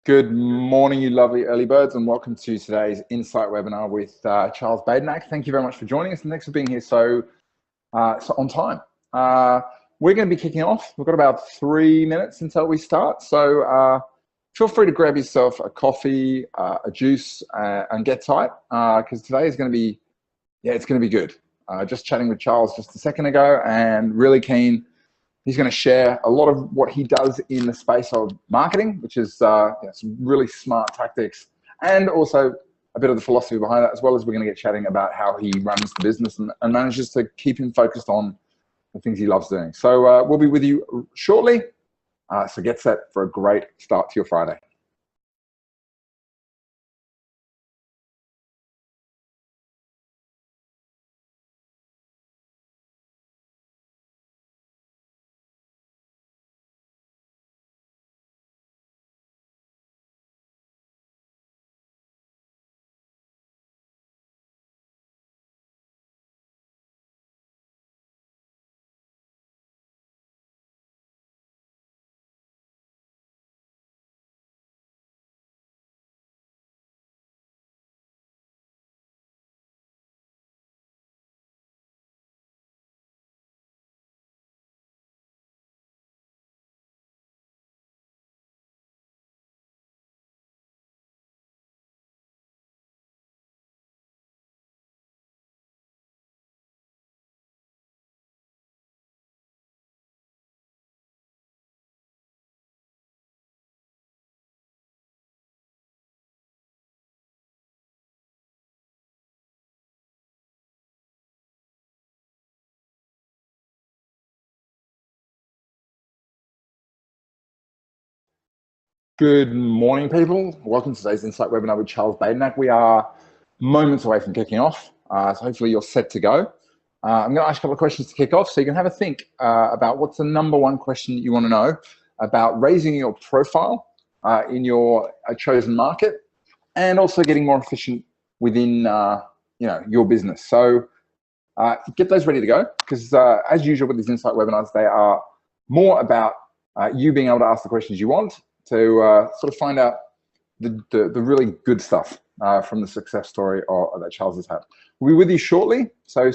Good morning, you lovely early birds, and welcome to today's Insight webinar with Charles Badenach. Thank you very much for joining us, and thanks for being here so on time. We're going to be kicking off. We've got about 3 minutes until we start, so feel free to grab yourself a coffee, a juice, and get tight, because today is going to be, it's going to be good. Just chatting with Charles just a second ago, and really keen. He's going to share a lot of what he does in the space of marketing, which is some really smart tactics, and also a bit of the philosophy behind that, as well as we're going to get chatting about how he runs the business and manages to keep him focused on the things he loves doing. So we'll be with you shortly. So get set for a great start to your Friday. Good morning, people. Welcome to today's Insight webinar with Charles Badenach. We are moments away from kicking off, so hopefully you're set to go. I'm going to ask a couple of questions to kick off, so you can have a think about what's the number one question you want to know about raising your profile in your chosen market, and also getting more efficient within your business. So get those ready to go, because as usual with these Insight webinars, they are more about you being able to ask the questions you want to sort of find out the really good stuff from the success story that Charles has had. We'll be with you shortly, so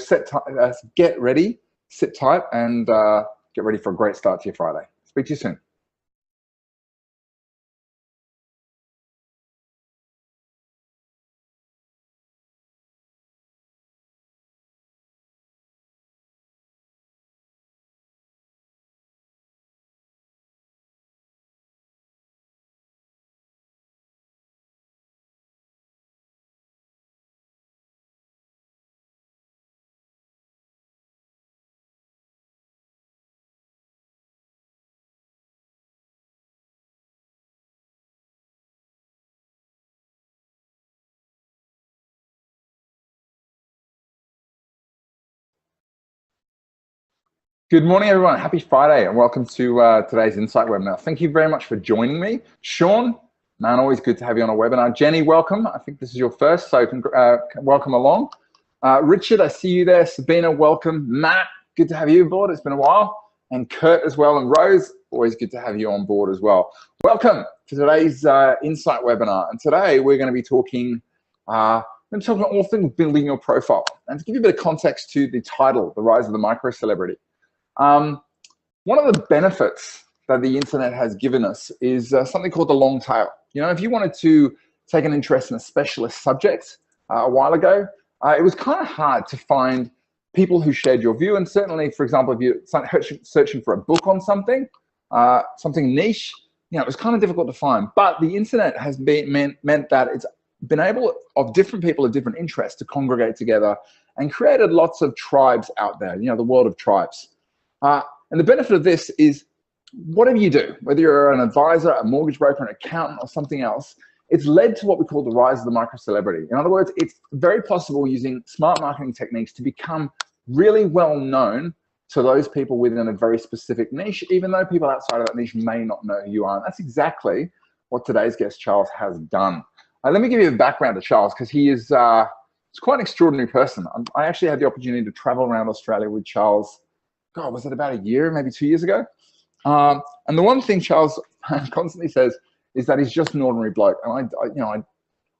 get ready, sit tight, and get ready for a great start to your Friday. Speak to you soon. Good morning, everyone. Happy Friday, and welcome to today's Insight webinar. Thank you very much for joining me. Sean, man, always good to have you on a webinar. Jenny, welcome. I think this is your first, so welcome along. Richard, I see you there. Sabina, welcome. Matt, good to have you on board. It's been a while. And Kurt as well, and Rose, always good to have you on board as well. Welcome to today's Insight webinar. And today we're going to be talking about all things building your profile. And to give you a bit of context to the title, The Rise of the Micro Celebrity. One of the benefits that the internet has given us is something called the long tail. You know, if you wanted to take an interest in a specialist subject a while ago, it was kind of hard to find people who shared your view. And certainly, for example, if you're searching for a book on something, something niche, it was kind of difficult to find. But the internet has meant that it's been able, of different people of different interests, to congregate together and created lots of tribes out there, the world of tribes. And the benefit of this is, whatever you do, whether you're an advisor, a mortgage broker, an accountant, or something else, it's led to what we call the rise of the micro celebrity. In other words, it's very possible using smart marketing techniques to become really well known to those people within a very specific niche, even though people outside of that niche may not know who you are. And that's exactly what today's guest, Charles, has done. Let me give you a background to Charles, because he is quite an extraordinary person. I actually had the opportunity to travel around Australia with Charles. God, was it about a year, maybe 2 years ago? And the one thing Charles constantly says is that he's just an ordinary bloke. And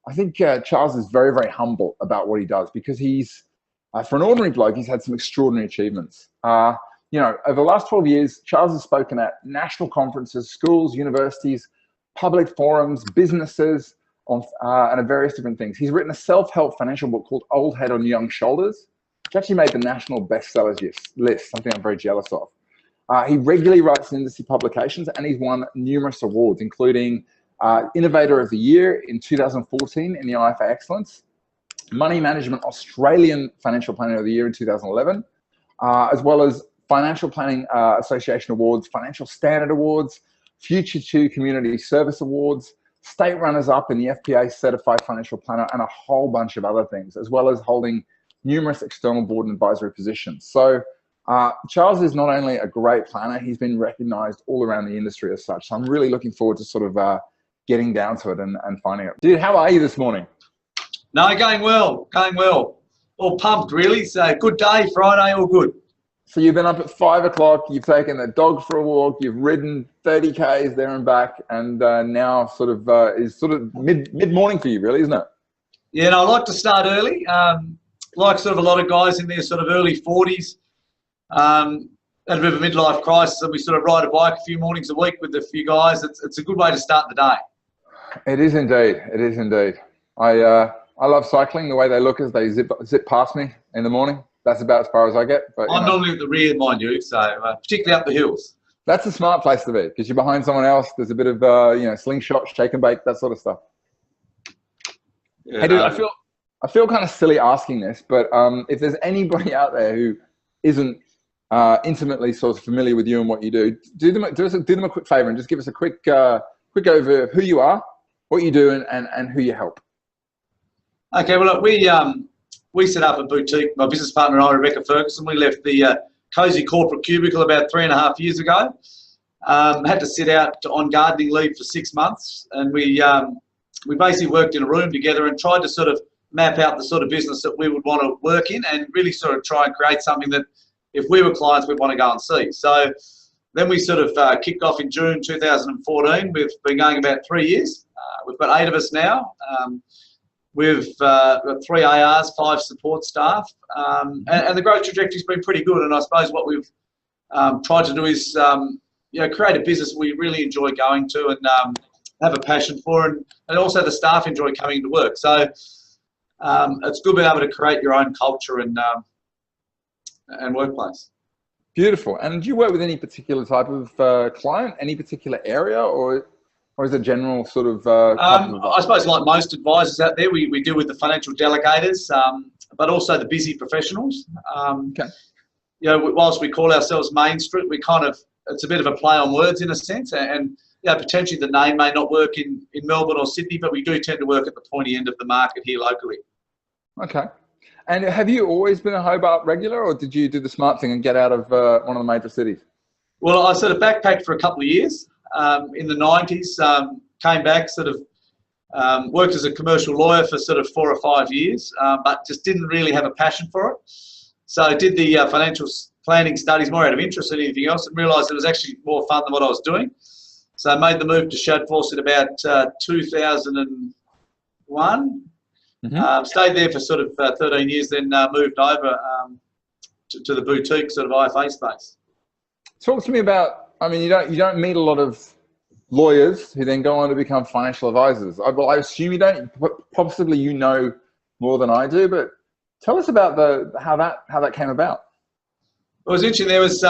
I think Charles is very, very humble about what he does, because he's, for an ordinary bloke, he's had some extraordinary achievements. Over the last 12 years, Charles has spoken at national conferences, schools, universities, public forums, businesses, and at various different things. He's written a self-help financial book called Old Head on Young Shoulders, which actually made the national bestsellers list, something I'm very jealous of. He regularly writes in industry publications, and he's won numerous awards, including Innovator of the Year in 2014 in the Eye for Excellence, Money Management Australian Financial Planner of the Year in 2011, as well as Financial Planning Association Awards, Financial Standard Awards, Future 2 Community Service Awards, State Runners-Up in the FPA Certified Financial Planner, and a whole bunch of other things, as well as holding numerous external board and advisory positions. So Charles is not only a great planner, he's been recognized all around the industry as such. So I'm really looking forward to sort of getting down to it and finding it. Dude, how are you this morning? No, going well. All pumped, really. So good day, Friday, all good. So you've been up at 5 o'clock, you've taken the dog for a walk, you've ridden 30 Ks there and back, and now sort of is sort of mid-morning for you, really, isn't it? Yeah, and I like to start early. Like sort of a lot of guys in their sort of early 40s, had a bit of a midlife crisis, and we sort of ride a bike a few mornings a week with a few guys. It's a good way to start the day. It is indeed. It is indeed. I love cycling. The way they look as they zip past me in the morning. That's about as far as I get. But I'm normally at the rear, mind you, so particularly up the hills. That's a smart place to be, because you're behind someone else. There's a bit of slingshot, shake and bake, that sort of stuff. Yeah, hey, dude, I feel kind of silly asking this, but if there's anybody out there who isn't intimately sort of familiar with you and what you do them a quick favor and just give us a quick overview of who you are, what you do, and who you help. Okay, well, look, we set up a boutique. My business partner and I, Rebecca Ferguson, we left the cosy corporate cubicle about 3.5 years ago. Had to sit out on gardening leave for 6 months, and we basically worked in a room together and tried to sort of map out the sort of business that we would want to work in, and really sort of try and create something that if we were clients, we'd want to go and see. So then we sort of kicked off in June 2014. We've been going about 3 years. We've got 8 of us now. We've got 3 ARs, 5 support staff, and the growth trajectory's been pretty good. And I suppose what we've tried to do is create a business we really enjoy going to and have a passion for, and also the staff enjoy coming to work. So it's good being able to create your own culture and workplace. Beautiful. And do you work with any particular type of client, any particular area, or is it general sort of? I suppose like most advisors out there, we deal with the financial delegators, but also the busy professionals. Okay. Whilst we call ourselves Main Street, it's a bit of a play on words in a sense, and potentially the name may not work in Melbourne or Sydney, but we do tend to work at the pointy end of the market here locally. Okay. And have you always been a Hobart regular, or did you do the smart thing and get out of one of the major cities? Well, I sort of backpacked for a couple of years in the 90s, came back, sort of worked as a commercial lawyer for sort of 4 or 5 years, but just didn't really have a passion for it. So I did the financial planning studies more out of interest than anything else, and realised it was actually more fun than what I was doing. So I made the move to Shadforth in about 2001. Mm-hmm. Stayed there for sort of 13 years, then moved over to the boutique sort of IFA space. Talk to me about, I mean, you don't meet a lot of lawyers who then go on to become financial advisors. I assume you don't, possibly you know more than I do, but tell us about how that came about. It was interesting. There was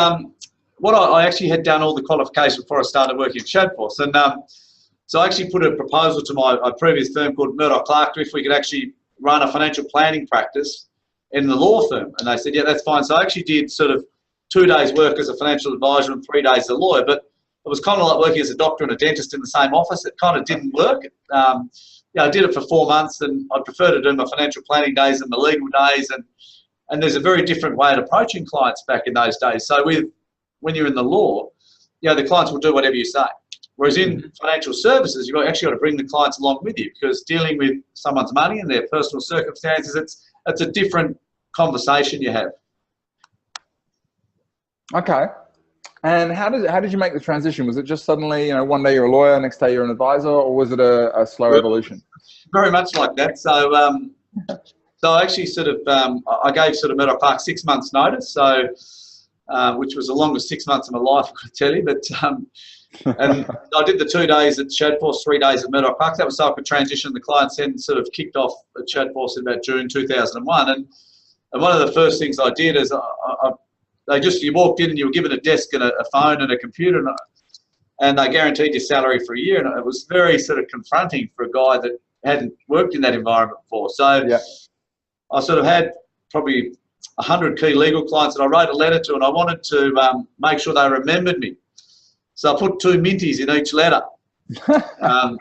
what I actually had done all the qualifications before I started working at Shadforth, and so I actually put a proposal to my previous firm called Murdoch Clark if we could actually run a financial planning practice in the law firm, and they said, yeah, that's fine. So I actually did sort of 2 days work as a financial advisor and 3 days as a lawyer, but it was kind of like working as a doctor and a dentist in the same office. It kind of didn't work. I did it for 4 months, and I prefer to do my financial planning days and my legal days, and there's a very different way of approaching clients back in those days. So when you're in the law, the clients will do whatever you say. Whereas in financial services, you've actually got to bring the clients along with you, because dealing with someone's money and their personal circumstances, it's a different conversation you have. Okay. And how did you make the transition? Was it just suddenly, one day you're a lawyer, next day you're an advisor, or was it a slow evolution? Very much like that. So I actually I gave Murdoch Park 6 months notice, so which was the longest 6 months of my life, I could tell you. But and I did the 2 days at Shadforth, 3 days at Murdoch Park. That was so I could transition. The clients then sort of kicked off at Shadforth in about June 2001. And one of the first things I did is you walked in and you were given a desk and a phone and a computer, and they guaranteed your salary for a year. And it was very sort of confronting for a guy that hadn't worked in that environment before. So yeah. I sort of had probably 100 key legal clients that I wrote a letter to, and I wanted to make sure they remembered me. So I put 2 minties in each letter. And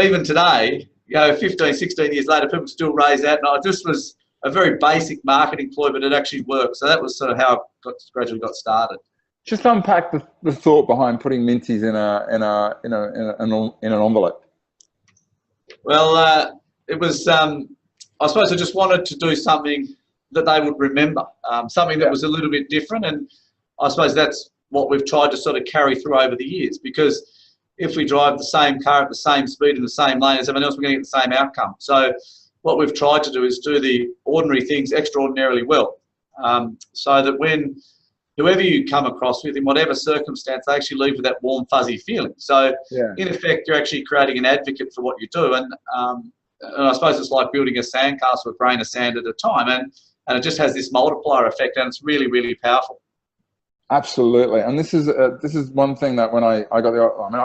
even today, 15, 16 years later, people still raise that. And I just was a very basic marketing ploy, but it actually worked. So that was sort of how I gradually got started. Just unpack the thought behind putting minties in an envelope. Well, it was, I suppose I just wanted to do something that they would remember, something that was a little bit different. And I suppose that's what we've tried to sort of carry through over the years, because if we drive the same car at the same speed in the same lane as everyone else, we're going to get the same outcome. So what we've tried to do is do the ordinary things extraordinarily well, so that when whoever you come across with, in whatever circumstance, they actually leave with that warm, fuzzy feeling. So in effect, you're actually creating an advocate for what you do. And I suppose it's like building a sandcastle with a grain of sand at a time. And it just has this multiplier effect, and it's really, really powerful. Absolutely. And this is one thing that when I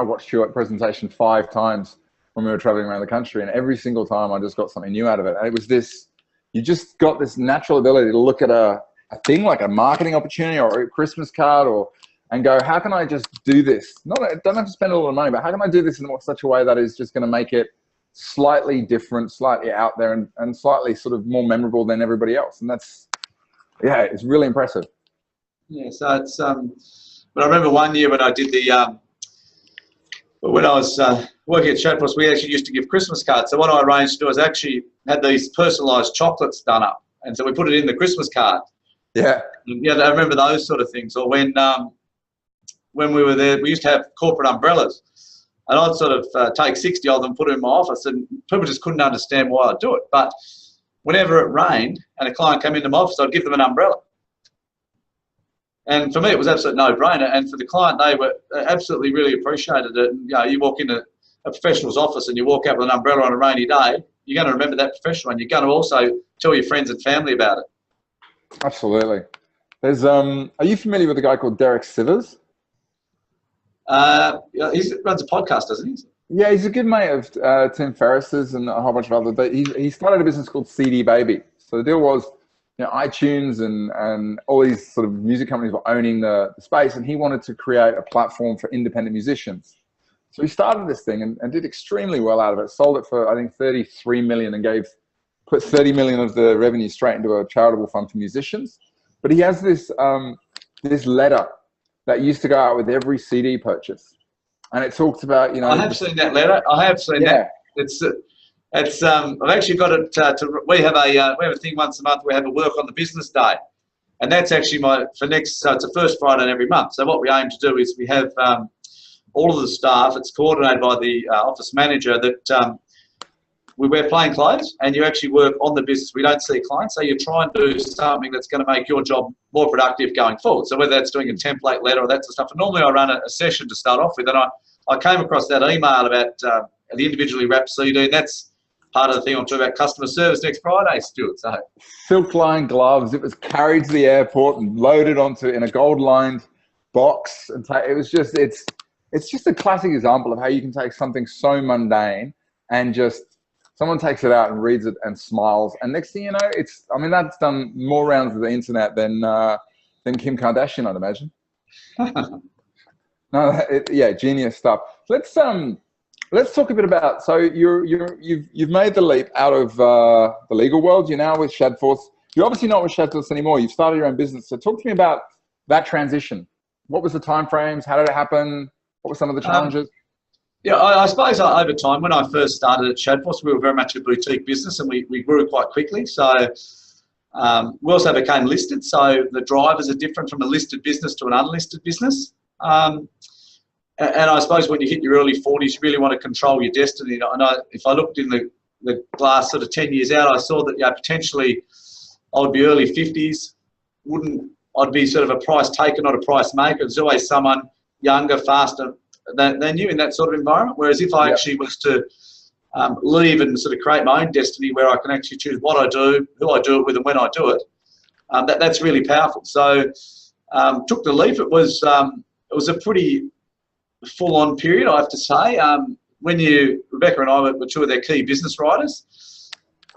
watched your presentation 5 times when we were traveling around the country, and every single time I just got something new out of it. And it was this, you just got this natural ability to look at a thing like a marketing opportunity or a Christmas card and go, how can I just do this? Don't have to spend a lot of money, but how can I do this in such a way that is just going to make it slightly different, slightly out there, and slightly sort of more memorable than everybody else? And that's, it's really impressive. Yeah, so it's, but I remember one year when I did when I was working at Shadforth, we actually used to give Christmas cards. So what I arranged to do is actually had these personalised chocolates done up. And so we put it in the Christmas card. Yeah. Yeah, I remember those sort of things. Or when we were there, we used to have corporate umbrellas. And I'd sort of take 60 of them, put them in my office, and people just couldn't understand why I'd do it. But whenever it rained and a client came into my office, I'd give them an umbrella. And for me, it was absolute no-brainer. And for the client, they were absolutely really appreciated it. And, you walk into a professional's office and you walk out with an umbrella on a rainy day, you're going to remember that professional, and you're going to also tell your friends and family about it. Absolutely. There's are you familiar with a guy called Derek Sivers? He runs a podcast, doesn't he? Yeah, he's a good mate of Tim Ferriss's and a whole bunch of other. But he started a business called CD Baby. So the deal was, iTunes and all these sort of music companies were owning the space, and he wanted to create a platform for independent musicians. So he started this thing and did extremely well out of it. Sold it for, I think, 33 million and put 30 million of the revenue straight into a charitable fund for musicians. But he has this letter that used to go out with every CD purchase, and it talks about I have seen that letter. I have seen that. It's I've actually got it. We have a thing once a month. We have a work on the business day, and that's actually it's the first Friday in every month. So what we aim to do is we have all of the staff. It's coordinated by the office manager that. We wear plain clothes and you actually work on the business. We don't see clients. So you try and do something that's going to make your job more productive going forward. So whether that's doing a template letter or that sort of stuff. And normally I run a session to start off with. And I came across that email about the individually wrapped CD. And that's part of the thing I'm talking about customer service next Friday, Stuart. So silk lined gloves. It was carried to the airport and loaded in a gold lined box. And it's just a classic example of how you can take something so mundane and just, someone takes it out and reads it and smiles, and next thing you know, that's done more rounds of the internet than Kim Kardashian, I'd imagine. Genius stuff. Let's talk a bit about. So you've made the leap out of the legal world. You're now with Shadforth. You're obviously not with Shadforth anymore. You've started your own business. So talk to me about that transition. What was the timeframes? How did it happen? What were some of the challenges? I suppose over time, when I first started at Shadforth, we were very much a boutique business, and we grew quite quickly. So We also became listed, so the drivers are different from a listed business to an unlisted business. And I suppose when you hit your early 40s, you really want to control your destiny. I know if I looked in the glass sort of 10 years out, I saw that potentially I would be early 50s. I'd be sort of a price taker, not a price maker. There's always someone younger, faster than you in that sort of environment. Whereas if I actually was to leave and sort of create my own destiny, where I can actually choose what I do, who I do it with, and when I do it, that's really powerful. So took the leap. It was a pretty full-on period, I have to say. Rebecca and I were two of their key business writers.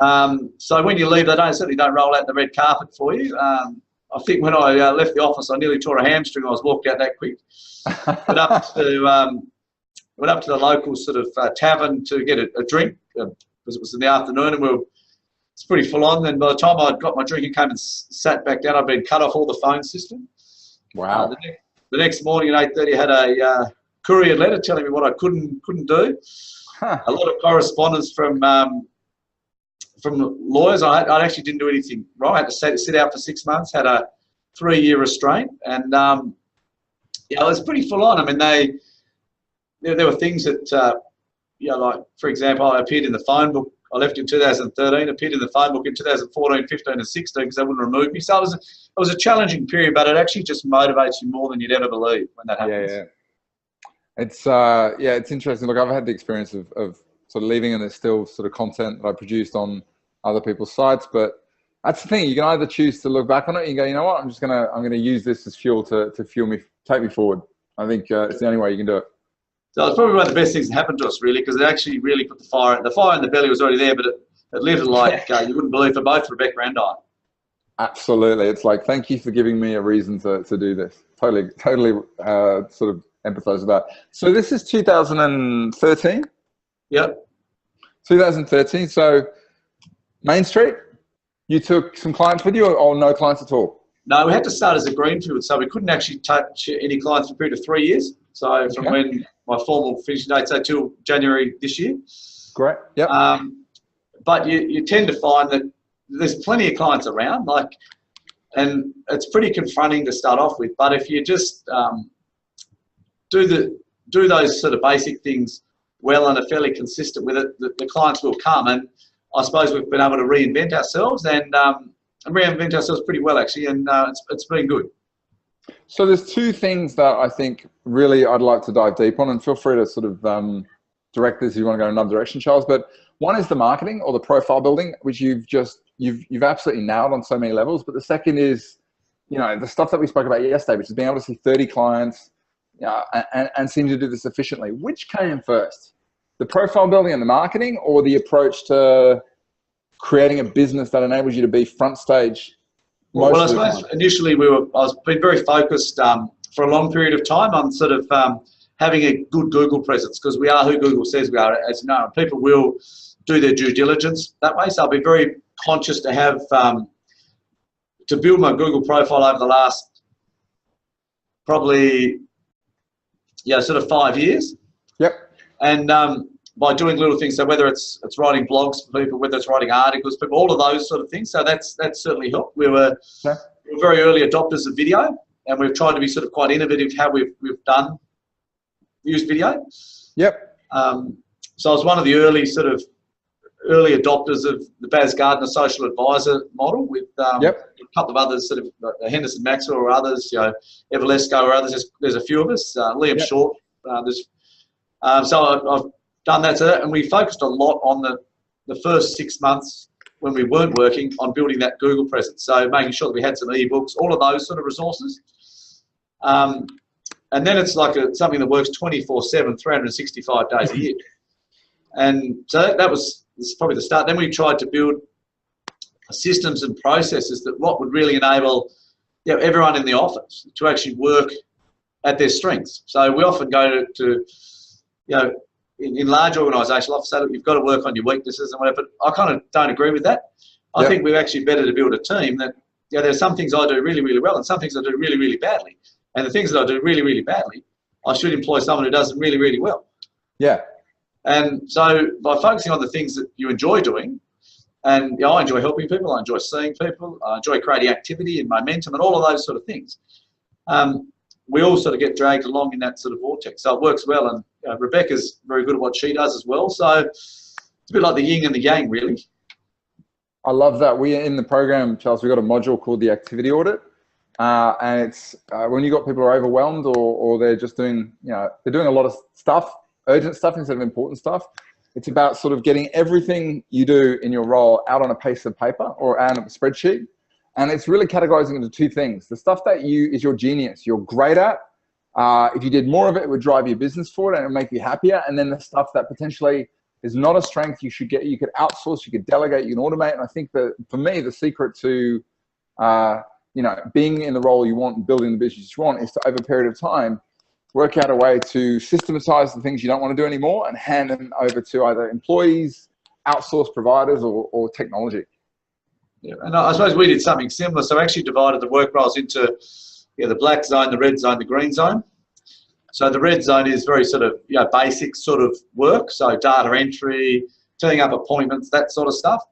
So when you leave, they certainly don't roll out the red carpet for you. I think when I left the office, I nearly tore a hamstring. I was walked out that quick. Went up to the local sort of tavern to get a drink because it was in the afternoon, and it's pretty full on. And by the time I got my drink and came and sat back down, I'd been cut off all the phone system. Wow. The next morning at 8:30, I had a courier letter telling me what I couldn't do. A lot of correspondence from lawyers. I actually didn't do anything wrong. I had to sit out for 6 months, had a 3-year restraint, and it was pretty full on. I mean, there were things that, like, for example, I appeared in the phone book. I left in 2013, appeared in the phone book in 2014, 15 and 16 because they wouldn't remove me. So it was a challenging period, but it actually just motivates you more than you'd ever believe when that happens. Yeah. It's interesting. Look, I've had the experience of sort of leaving, and there's still sort of content that I produced on other people's sites. But that's the thing. You can either choose to look back on it and go, you know what, I'm gonna use this as fuel to fuel me, take me forward. I think it's the only way you can do it. So it's probably one of the best things that happened to us, really, because it actually really put the fire in the belly was already there, but it lit like you wouldn't believe for both Rebecca and I. Absolutely. It's like, thank you for giving me a reason to do this. Totally sort of empathize with that. So this is 2013? Yep. 2013. So Main Street, you took some clients with you or no clients at all? No, we had to start as a greenfield, so we couldn't actually touch any clients for a period of 3 years. So from when my formal finishing date, so till January this year. Great. Yep. But you tend to find that there's plenty of clients around, and it's pretty confronting to start off with. But if you just do those sort of basic things well and are fairly consistent with it, the clients will come. And I suppose we've been able to reinvent ourselves and reinvent ourselves pretty well, actually, and it's been good. So there's two things that I think really I'd like to dive deep on, and feel free to sort of direct this if you want to go in another direction, Charles. But one is the marketing or the profile building, which you've absolutely nailed on so many levels. But the second is, the stuff that we spoke about yesterday, which is being able to see 30 clients, and seem to do this efficiently. Which came first, the profile building and the marketing, or the approach to creating a business that enables you to be front stage? Well, I suppose initially I was been very focused for a long period of time on sort of having a good Google presence, because we are who Google says we are, as you know, and people will do their due diligence that way. So I've been very conscious to have to build my Google profile over the last probably sort of 5 years. Yep. And by doing little things, so whether it's writing blogs for people, whether it's writing articles for people, all of those sort of things. So that's certainly helped. We were very early adopters of video, and we've tried to be sort of quite innovative how we've used video. Yep. So I was one of the early adopters of the Baz Gardner social advisor model with a couple of others, sort of Henderson Maxwell or others, Everlesco or others. There's a few of us, Liam Short. So I've done that, and we focused a lot on the first 6 months when we weren't working on building that Google presence. So making sure that we had some ebooks, all of those sort of resources. And then it's like something that works 24/7, 365 days a year. And so that was probably the start. Then we tried to build systems and processes that what would really enable everyone in the office to actually work at their strengths. So we often go to in large organisations, I've said you've got to work on your weaknesses and whatever, but I kind of don't agree with that. I think we're actually better to build a team that, there's some things I do really, really well and some things I do really, really badly. And the things that I do really, really badly, I should employ someone who does them really, really well. Yeah. And so by focusing on the things that you enjoy doing, And I enjoy helping people. I enjoy seeing people. I enjoy creating activity and momentum and all of those sort of things. We all sort of get dragged along in that sort of vortex. So it works well. And Rebecca's very good at what she does as well. So it's a bit like the yin and the yang, really. I love that. We in the program, Charles, we've got a module called the activity audit. And it's when you got people who are overwhelmed or they're just doing, they're doing a lot of stuff, urgent stuff instead of important stuff. It's about sort of getting everything you do in your role out on a piece of paper or out on a spreadsheet. And it's really categorizing into two things. The stuff that is your genius, you're great at. If you did more of it, it would drive your business forward and it would make you happier. And then the stuff that potentially is not a strength, you could outsource, you could delegate, you can automate. And I think that for me, the secret to, being in the role you want and building the business you want is to, over a period of time, work out a way to systematize the things you don't want to do anymore and hand them over to either employees, outsourced providers, or technology. Yeah, and I suppose we did something similar. So we actually divided the work roles into the black zone, the red zone, the green zone. So the red zone is very sort of basic sort of work. So data entry, turning up appointments, that sort of stuff.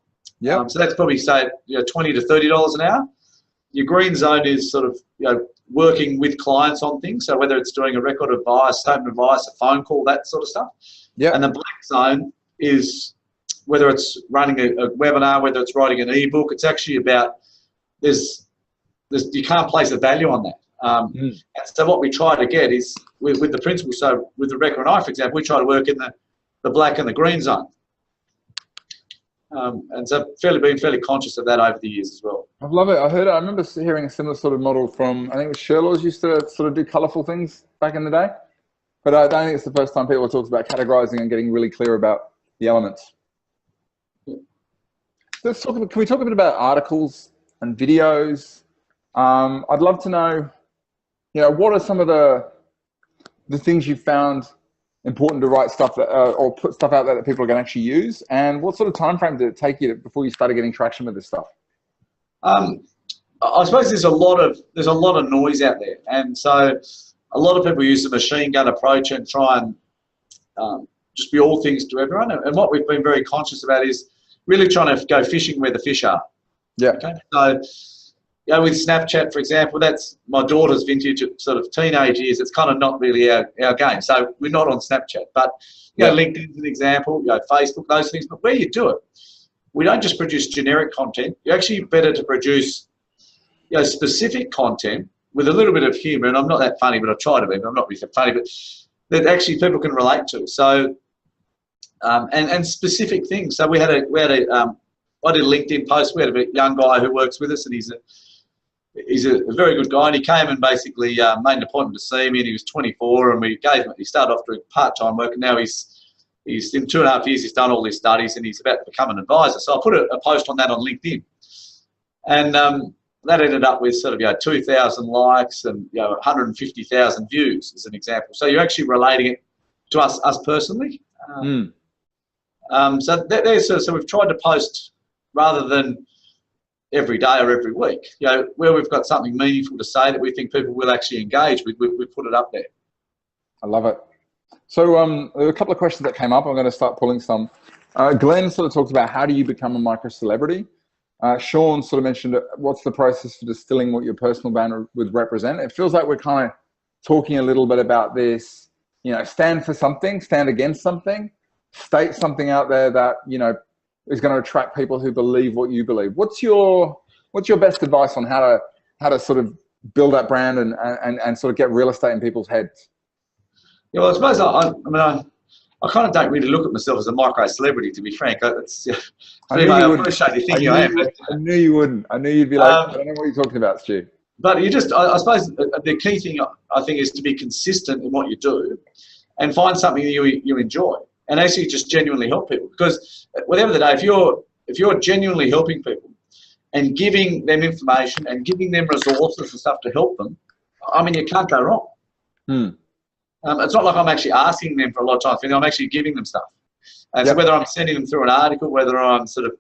Yeah. So that's probably say $20 to $30 an hour. Your green zone is sort of working with clients on things. So whether it's doing a record of advice, statement of advice, a phone call, that sort of stuff. Yeah. And the black zone is whether it's running a webinar, whether it's writing an ebook. It's actually about you can't place a value on that. And so what we try to get is with the principle. So with Rebecca and I, for example, we try to work in the black and the green zone. And so been fairly conscious of that over the years as well. I love it. I remember hearing a similar sort of model from, I think it was Sherlaw's used to sort of do colourful things back in the day. But I don't think it's the first time people have talked about categorizing and getting really clear about the elements. Yeah. Can we talk a bit about articles and videos? I'd love to know, what are some of the things you've found important to write stuff or put stuff out there that people are going to actually use, and what sort of time frame did it take you before you started getting traction with this stuff? I suppose there's a lot of noise out there, and so a lot of people use the machine gun approach and try and just be all things to everyone. And what we've been very conscious about is really trying to go fishing where the fish are. Yeah. Okay. So with Snapchat, for example, that's my daughter's vintage sort of teenage years. It's kind of not really our game. So we're not on Snapchat, but LinkedIn's an example, Facebook, those things. But where you do it, we don't just produce generic content. You're actually better to produce specific content with a little bit of humour. And I'm not that funny, but I try to be. I'm not really funny, but that actually people can relate to. So and specific things. So I did a LinkedIn post. We had a young guy who works with us, and he's a very good guy, and he came and basically made an appointment to see me, and he was 24, and he started off doing part-time work, and now he's in 2.5 years, he's done all his studies, and he's about to become an advisor. So I put a post on that on LinkedIn, and that ended up with sort of 2,000 likes and 150,000 views as an example. So you're actually relating it to us personally. So we've tried to post rather than every day or every week, where we've got something meaningful to say that we think people will actually engage with, we put it up there. I love it. So there were a couple of questions that came up. I'm going to start pulling some. Glenn sort of talked about how do you become a micro celebrity. Sean sort of mentioned what's the process for distilling what your personal brand would represent. It feels like we're kind of talking a little bit about this, stand for something, stand against something, state something out there that, is going to attract people who believe what you believe. What's your best advice on how to sort of build that brand and sort of get real estate in people's heads? Yeah, well, I suppose I kind of don't really look at myself as a micro celebrity, to be frank. I appreciate you thinking I am. I knew you wouldn't. I knew you'd be like, I don't know what you're talking about, Stu. But I suppose the key thing I think is to be consistent in what you do and find something that you enjoy. And actually just genuinely help people, because whatever the day, if you're genuinely helping people and giving them information and giving them resources and stuff to help them, I mean, you can't go wrong. It's not like I'm actually asking them for a lot of time. I'm actually giving them stuff. And so whether I'm sending them through an article, whether I'm sort of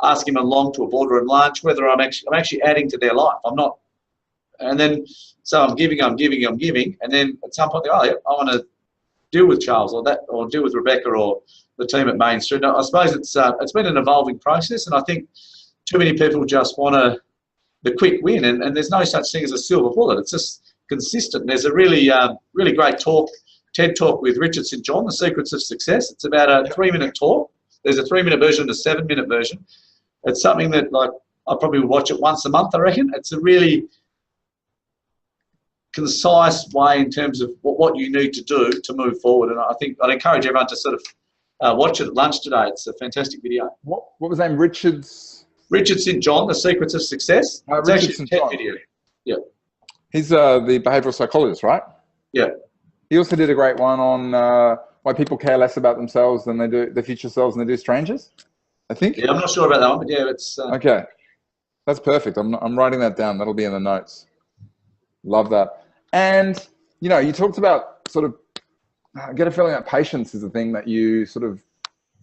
asking them along to a boardroom lunch, whether I'm actually adding to their life. I'm not. And then so I'm giving, and then at some point, I want to deal with Charles or deal with Rebecca or the team at Main Street. I suppose it's been an evolving process, and I think too many people just want the quick win, and there's no such thing as a silver bullet. It's just consistent. There's a really really great TED talk with Richard St. John, The Secrets of Success. It's about a 3-minute talk. There's a 3-minute version and a 7-minute version. It's something that, like, I probably would watch it once a month, I reckon. It's a really concise way in terms of what you need to do to move forward. And I think I'd encourage everyone to sort of watch it at lunch today. It's a fantastic video. What was his name? Richard St. John, The Secrets of Success. It's Richard actually St. a TED John. video. Yeah. He's the behavioral psychologist, right? Yeah. He also did a great one on why people care less about themselves than they do their future selves than they do strangers, I think. Yeah, I'm not sure about that one, but yeah, it's... Okay. That's perfect. I'm writing that down. That'll be in the notes. Love that. And, you know, you talked about sort of, I get a feeling that patience is the thing that you sort of,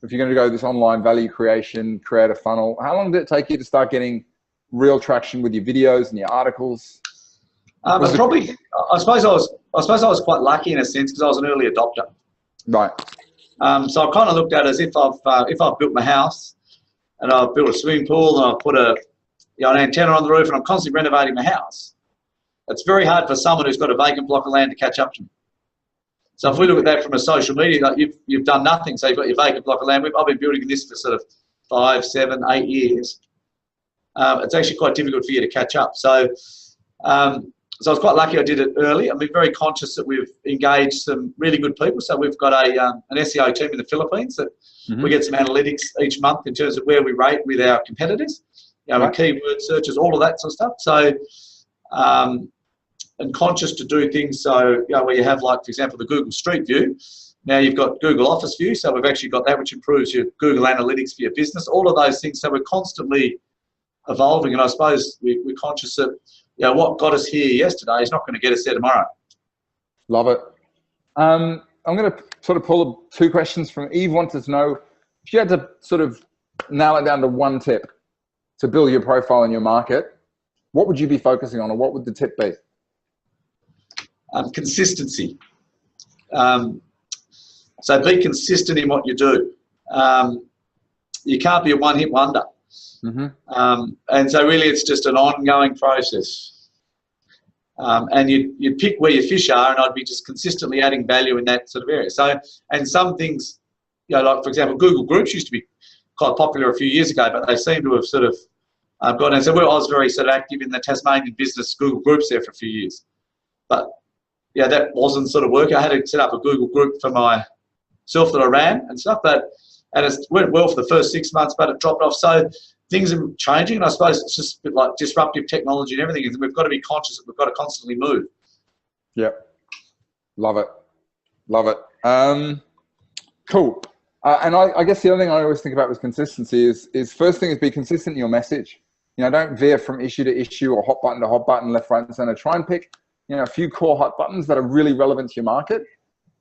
if you're going to go this online value creation, create a funnel, how long did it take you to start getting real traction with your videos and your articles? I suppose I was quite lucky in a sense because I was an early adopter. Right. So I kind of looked at it as if I've built my house and I've built a swimming pool and I've put an antenna on the roof and I'm constantly renovating my house. It's very hard for someone who's got a vacant block of land to catch up to me. So if we look at that from a social media, like you've done nothing. So you've got your vacant block of land. I've been building this for sort of 5, 7, 8 years. It's actually quite difficult for you to catch up. So I was quite lucky I did it early. I've been very conscious that we've engaged some really good people. So we've got an SEO team in the Philippines that we get some analytics each month in terms of where we rate with our competitors, with keyword searches, all of that sort of stuff. So, and conscious to do things so, where you have, like, for example, the Google Street View. Now you've got Google Office View, so we've actually got that, which improves your Google Analytics for your business, all of those things. So we're constantly evolving, and I suppose we're conscious that, what got us here yesterday is not going to get us there tomorrow. Love it. I'm going to sort of pull 2 questions from Eve. Wanted to know if you had to sort of nail it down to one tip to build your profile in your market, what would you be focusing on, or what would the tip be? Consistency. So be consistent in what you do. You can't be a one-hit wonder. And so really it's just an ongoing process. And you'd pick where your fish are, and I'd be just consistently adding value in that sort of area. So, and some things, like, for example, Google Groups used to be quite popular a few years ago, but they seem to have sort of gone. And so I was very sort of active in the Tasmanian business Google Groups there for a few years. But yeah, that wasn't sort of working. I had to set up a Google Group for myself that I ran and stuff, and it went well for the first 6 months, but it dropped off. So things are changing, and I suppose it's just a bit like disruptive technology and everything. We've got to be conscious that we've got to constantly move. Yep. Love it. Love it. Cool. And I guess the other thing I always think about with consistency is first thing is be consistent in your message. Don't veer from issue to issue or hot button to hot button, left, right, and center. Try and pick, a few core hot buttons that are really relevant to your market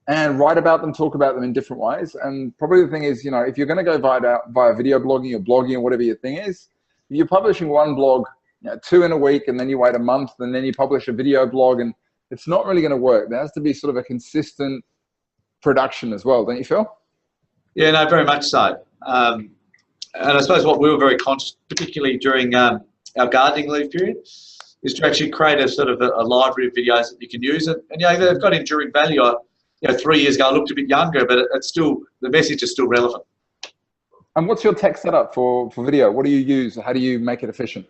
and write about them, talk about them in different ways. And probably the thing is, if you're going to go via video blogging or blogging or whatever your thing is, if you're publishing one blog, 2 in a week, and then you wait a month, and then you publish a video blog, and it's not really going to work. There has to be sort of a consistent production as well, don't you feel? Yeah, no, very much so. And I suppose what we were very conscious, particularly during our gardening leave period, is to actually create a sort of a library of videos that you can use. And they've got enduring value. 3 years ago, I looked a bit younger, but it's still, the message is still relevant. And what's your tech setup for video? What do you use? How do you make it efficient?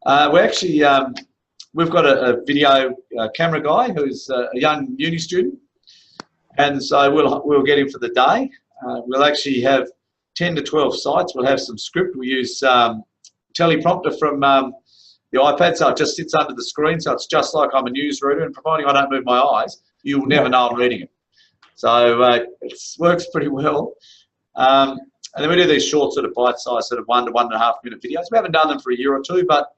We've got a video camera guy who's a young uni student. And so we'll get him for the day. We'll actually have 10 to 12 sites. We'll have some script. We use teleprompter from the iPad, so it just sits under the screen. So it's just like I'm a newsreader, and providing I don't move my eyes, you will never know I'm reading it. So it works pretty well. And then we do these short sort of bite-sized sort of 1 to 1.5 minute videos. We haven't done them for a year or two, but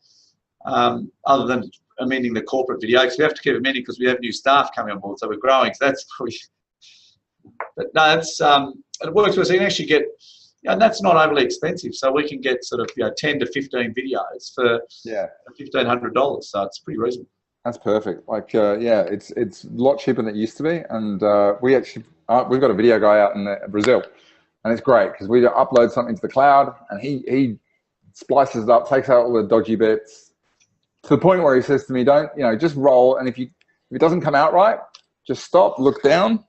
other than amending the corporate video, because we have to keep amending because we have new staff coming on board, so we're growing. So that's pretty. But no, it works well. So you can actually get, and that's not overly expensive. So we can get sort of 10 to 15 videos for $1,500. So it's pretty reasonable. That's perfect. Like, it's a lot cheaper than it used to be. And we've got a video guy out in Brazil and it's great because we upload something to the cloud, and he splices it up, takes out all the dodgy bits, to the point where he says to me, "Don't, just roll, and if it doesn't come out right, just stop, look down,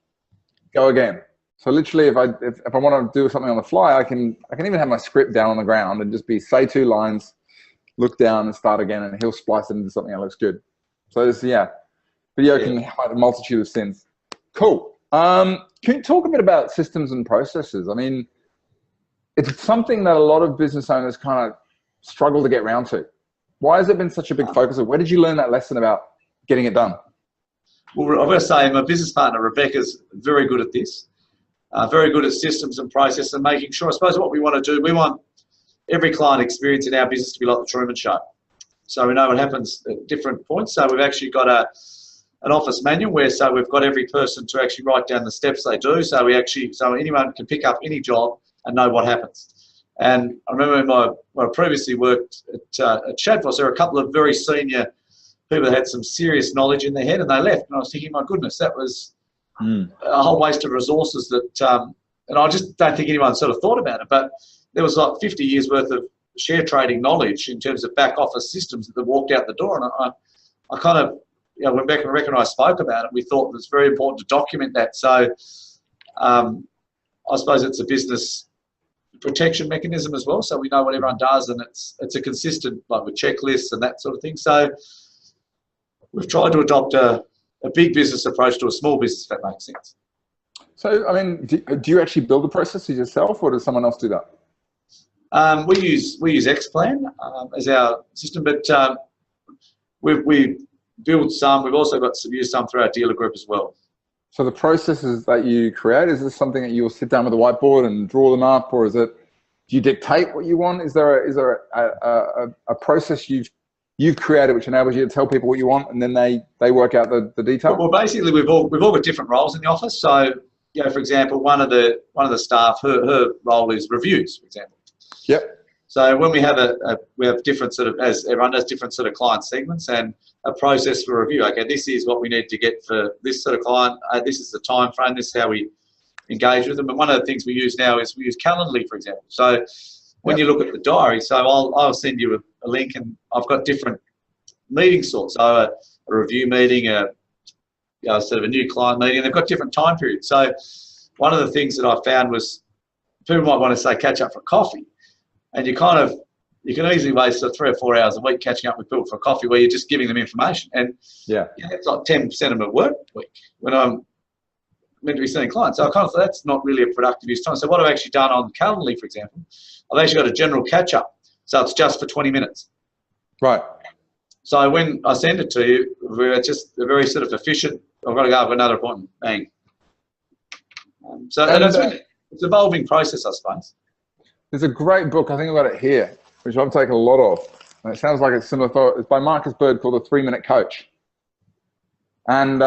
go again." So literally, if I want to do something on the fly, I can even have my script down on the ground and just say 2 lines, look down, and start again, and he'll splice it into something that looks good. So video can hide a multitude of sins. Cool. Can you talk a bit about systems and processes? I mean, it's something that a lot of business owners kind of struggle to get around to. Why has it been such a big focus? Where did you learn that lesson about getting it done? Well, I've got to say, my business partner, Rebecca's very good at this. Very good at systems and processes and making sure, I suppose what we want to do, we want every client experience in our business to be like the Truman Show. So we know what happens at different points. So we've actually got an office manual we've got every person to actually write down the steps they do. So anyone can pick up any job and know what happens. And I remember when I previously worked at Shadforth, there were a couple of very senior people that had some serious knowledge in their head, and they left. And I was thinking, my goodness, that was a whole waste of resources that, and I just don't think anyone sort of thought about it. But there was like 50 years worth of share trading knowledge in terms of back office systems that walked out the door. And I kind of, when Rebecca and I spoke about it, we thought it was very important to document that. So I suppose it's a business protection mechanism as well. So we know what everyone does, and it's a consistent, like with checklists and that sort of thing. So we've tried to adopt a big business approach to a small business, if that makes sense. So, I mean, do you actually build the processes yourself, or does someone else do that? We use Xplan as our system, but we build some. We've also used some through our dealer group as well. So the processes that you create, is this something that you'll sit down with a whiteboard and draw them up, or do you dictate what you want? Is there a process you've created which enables you to tell people what you want, and then they work out the detail? Well, basically, we've all got different roles in the office. So, for example, one of the staff, her role is reviews, for example. Yep. So when we have we have different sort of, as everyone does, different sort of client segments and a process for review. Okay, this is what we need to get for this sort of client. This is the time frame. This is how we engage with them. And one of the things we use now is we use Calendly, for example. So when you look at the diary, so I'll send you a link, and I've got different meeting sorts. So a review meeting, sort of a new client meeting, and they've got different time periods. So one of the things that I found was people might want to say catch up for coffee. And you can easily waste 3 or 4 hours a week catching up with people for coffee where you're just giving them information. And it's like 10% of my work week when I'm meant to be seeing clients. So I kind of thought that's not really a productive use of time. So what I've actually done on Calendly, for example, I've actually got a general catch up. So it's just for 20 minutes. Right. So when I send it to you, we're just a very sort of efficient, I've got to go have another appointment, bang. It's an evolving process, I suppose. There's a great book, I think I've got it here, which I've taken a lot of. And it sounds like it's similar thought. It's by Marcus Bird, called The 3-Minute Coach. And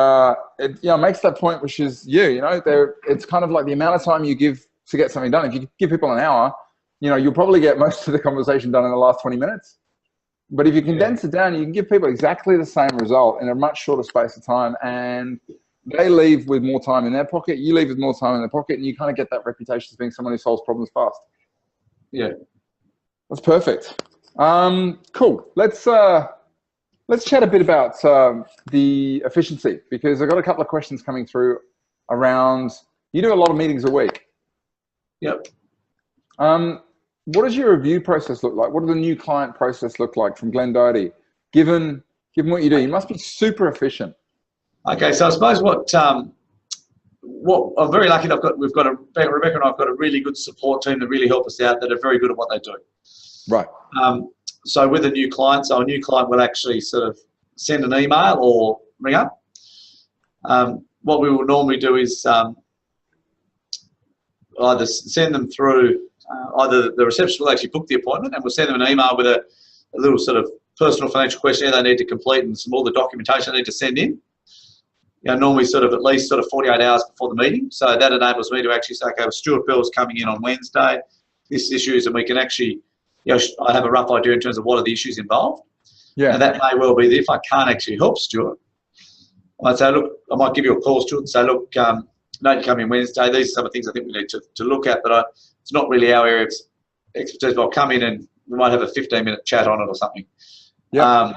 it makes that point, which is it's kind of like the amount of time you give to get something done. If you give people an hour, you'll probably get most of the conversation done in the last 20 minutes. But if you condense it down, you can give people exactly the same result in a much shorter space of time, and they leave with more time in their pocket, you leave with more time in their pocket, and you kind of get that reputation as being someone who solves problems fast. Yeah, that's perfect. Cool. Let's chat a bit about the efficiency, because I've got a couple of questions coming through around. You do a lot of meetings a week. Yep. What does your review process look like? What does the new client process look like from Glenn Doherty? Given what you do, you must be super efficient. Okay, so I suppose what I'm very lucky that Rebecca and I've got a really good support team that really help us out, that are very good at what they do. Right. So with a new client, a new client will actually sort of send an email or ring up. What we will normally do is either send them through, either the receptionist will actually book the appointment, and we'll send them an email with a little sort of personal financial questionnaire they need to complete and all the documentation they need to send in. Normally at least 48 hours before the meeting. So that enables me to actually say, okay, well, Stuart Bell's coming in on Wednesday, this issues, and we can actually, I have a rough idea in terms of what are the issues involved. Yeah. And that may well be that if I can't actually help Stuart, I'd say, look, I might give you a call, Stuart, and say, look, no, you come in Wednesday. These are some of the things I think we need to look at, but it's not really our area of expertise. But I'll come in and we might have a 15-minute chat on it or something. Yeah.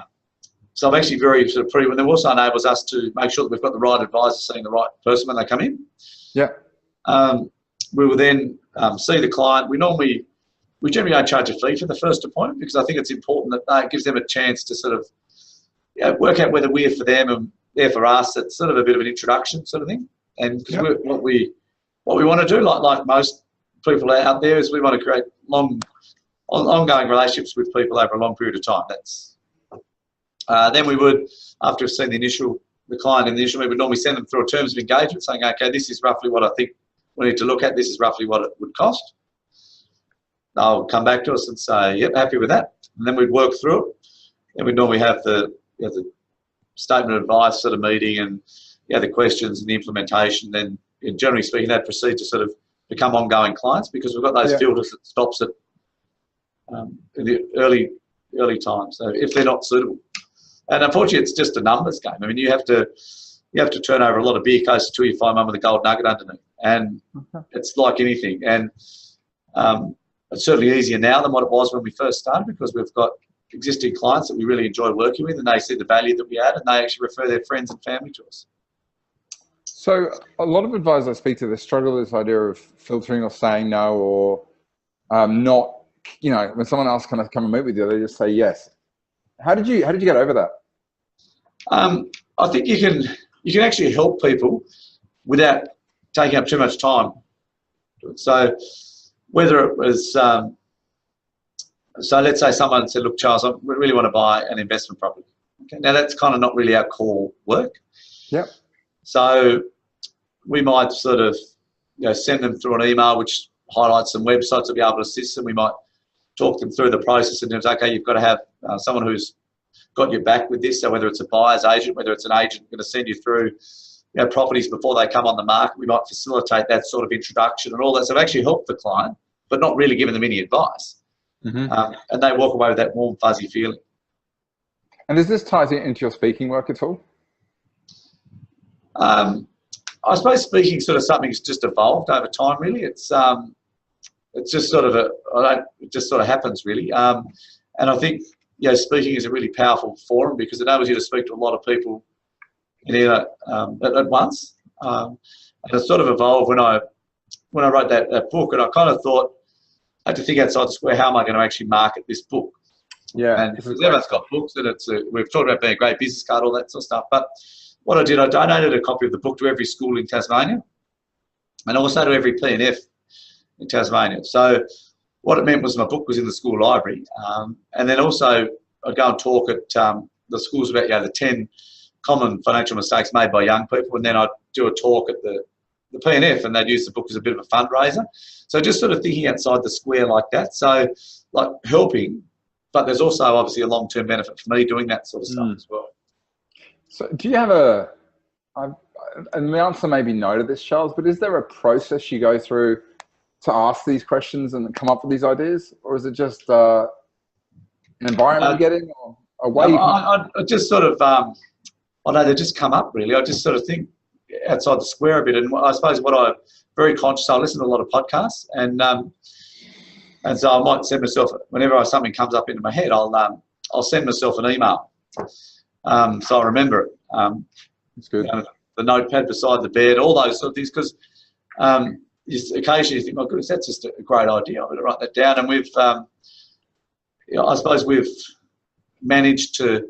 So I'm actually very sort of and it also enables us to make sure that we've got the right advisor seeing the right person when they come in. Yeah. We will then see the client. We generally don't charge a fee for the first appointment because I think it's important that it gives them a chance to sort of work out whether we're for them and they're for us. It's sort of a bit of an introduction sort of thing. And because what we want to do, like most people out there, is we want to create ongoing relationships with people over a long period of time. Then we would, after we've seen the client initially, we would normally send them through a terms of engagement saying, okay, this is roughly what I think we need to look at. This is roughly what it would cost. They'll come back to us and say, yep, happy with that. And then we'd work through it. And we'd normally have the statement of advice sort of meeting and the questions and the implementation. Then, generally speaking, that proceed to sort of become ongoing clients because we've got those filters that stops it in the early time. So if they're not suitable. And unfortunately, it's just a numbers game. I mean, you have to turn over a lot of beer coasters till you find one with a gold nugget underneath. And it's like anything. And it's certainly easier now than what it was when we first started because we've got existing clients that we really enjoy working with and they see the value that we add and they actually refer their friends and family to us. So a lot of advisors I speak to, they struggle with this idea of filtering or saying no or not, when someone else can come and meet with you, they just say yes. How did you get over that? I think you can actually help people without taking up too much time. So whether it was, so let's say someone said, look, Charles, I really want to buy an investment property. Okay, now that's kind of not really our core work. Yep. So we might sort of send them through an email which highlights some websites to be able to assist them. We might talk them through the process and say, okay, you've got to have someone who's got your back with this. So whether it's a buyer's agent, whether it's an agent going to send you through properties before they come on the market, we might facilitate that sort of introduction and all that. So I've actually helped the client, but not really given them any advice. Mm-hmm. And they walk away with that warm, fuzzy feeling. And does this tie into your speaking work at all? I suppose speaking sort of something's just evolved over time. Really, it's just sort of it just sort of happens really. And I think speaking is a really powerful forum because it enables you to speak to a lot of people at once. And it sort of evolved when I wrote that book, and I kind of thought I had to think outside the square. How am I going to actually market this book? Yeah, and because everyone's got books, and we've talked about being a great business card, all that sort of stuff. But what I did, I donated a copy of the book to every school in Tasmania, and also to every P&F in Tasmania. So what it meant was my book was in the school library, and then also I'd go and talk at the schools about the 10 common financial mistakes made by young people, and then I'd do a talk at the P&F, and they'd use the book as a bit of a fundraiser. So just sort of thinking outside the square like that. So like helping, but there's also obviously a long-term benefit for me doing that sort of stuff as well. So do you have and the answer may be no to this, Charles, but is there a process you go through to ask these questions and come up with these ideas? Or is it just an environment you're getting or a way? I just sort of, I know they just come up really. I just sort of think outside the square a bit. And I suppose what I'm very conscious, I listen to a lot of podcasts and so I might send myself, whenever something comes up into my head, I'll send myself an email. So I remember it. That's good. The notepad beside the bed, all those sort of things, because occasionally you think, my goodness, that's just a great idea. I'm going to write that down. And we've, I suppose we've managed to,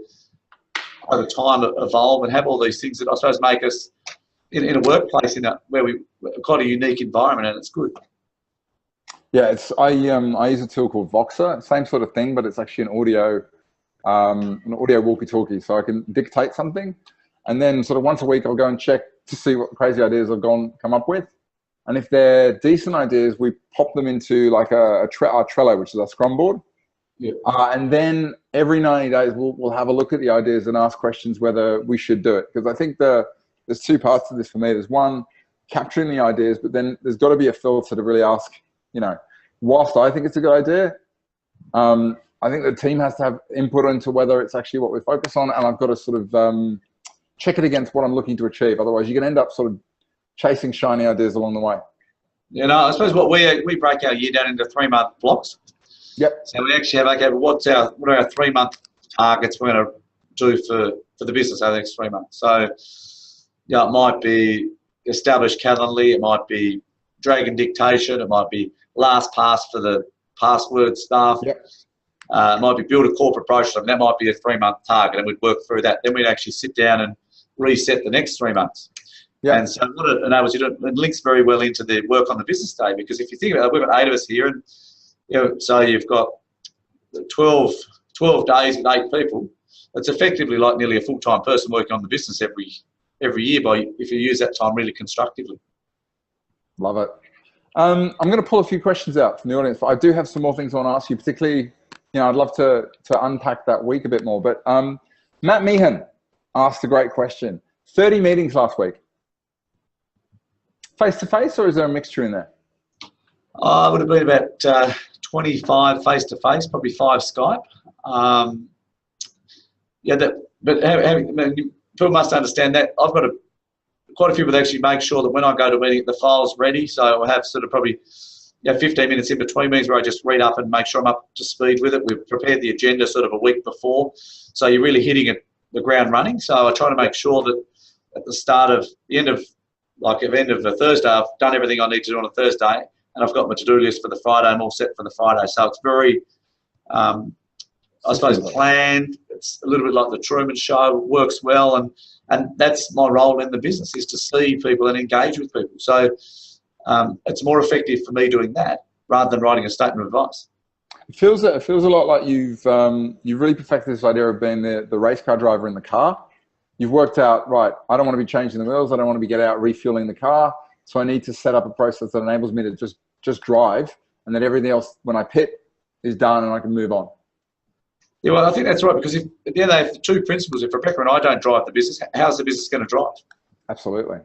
over time, evolve and have all these things that I suppose make us, in a workplace, where we quite a unique environment, and it's good. Yeah, I use a tool called Voxer, same sort of thing, but it's actually an audio walkie-talkie, so I can dictate something, and then sort of once a week I'll go and check to see what crazy ideas I've come up with, and if they're decent ideas, we pop them into like our Trello, which is our Scrum board. Yeah. And then every 90 days we'll have a look at the ideas and ask questions whether we should do it, because I think there's two parts to this for me. There's one, capturing the ideas, but then there's got to be a filter to really ask, whilst I think it's a good idea, I think the team has to have input into whether it's actually what we focus on, and I've got to sort of check it against what I'm looking to achieve. Otherwise, you can end up sort of chasing shiny ideas along the way? You know, I suppose what we break our year down into 3-month blocks. Yep. So we actually have, okay, what are our 3-month targets we're going to do for the business over the next 3 months? So, yeah, it might be establish Calendly, it might be Dragon dictation, it might be LastPass for the password stuff. Yep. It might be build a corporate brochure. I mean, that might be a 3-month target, and we'd work through that. Then we'd actually sit down and reset the next 3 months. Yep. And so what it enables you to, it links very well into the work on the business day, because if you think about it, we've got 8 of us here, and so you've got 12 days with 8 people. It's effectively like nearly a full-time person working on the business every year if you use that time really constructively. Love it. I'm going to pull a few questions out from the audience, but I do have some more things I want to ask you, particularly, I'd love to unpack that week a bit more. But Matt Meehan asked a great question. 30 meetings last week. Face-to-face, or is there a mixture in there? It would have been about 25 face-to-face, probably 5 Skype. People must understand that I've got quite a few people that actually make sure that when I go to a meeting, the file's ready. So I have sort of probably 15 minutes in between meetings where I just read up and make sure I'm up to speed with it. We've prepared the agenda sort of a week before. So you're really hitting the ground running. So I try to make sure that at the end of a Thursday, I've done everything I need to do on a Thursday, and I've got my to-do list for the Friday. I'm all set for the Friday. So it's very, I suppose, planned. It's a little bit like the Truman Show. It works well, and that's my role in the business, is to see people and engage with people. So it's more effective for me doing that rather than writing a statement of advice. It feels a lot like you've really perfected this idea of being the race car driver in the car. You've worked out, right, I don't want to be changing the wheels. I don't want to be getting out refueling the car. So I need to set up a process that enables me to just drive, and then everything else, when I pit, is done and I can move on. Yeah, well, I think that's right, because at the end of the day, the 2 principles, if Rebecca and I don't drive the business, how's the business going to drive? Absolutely.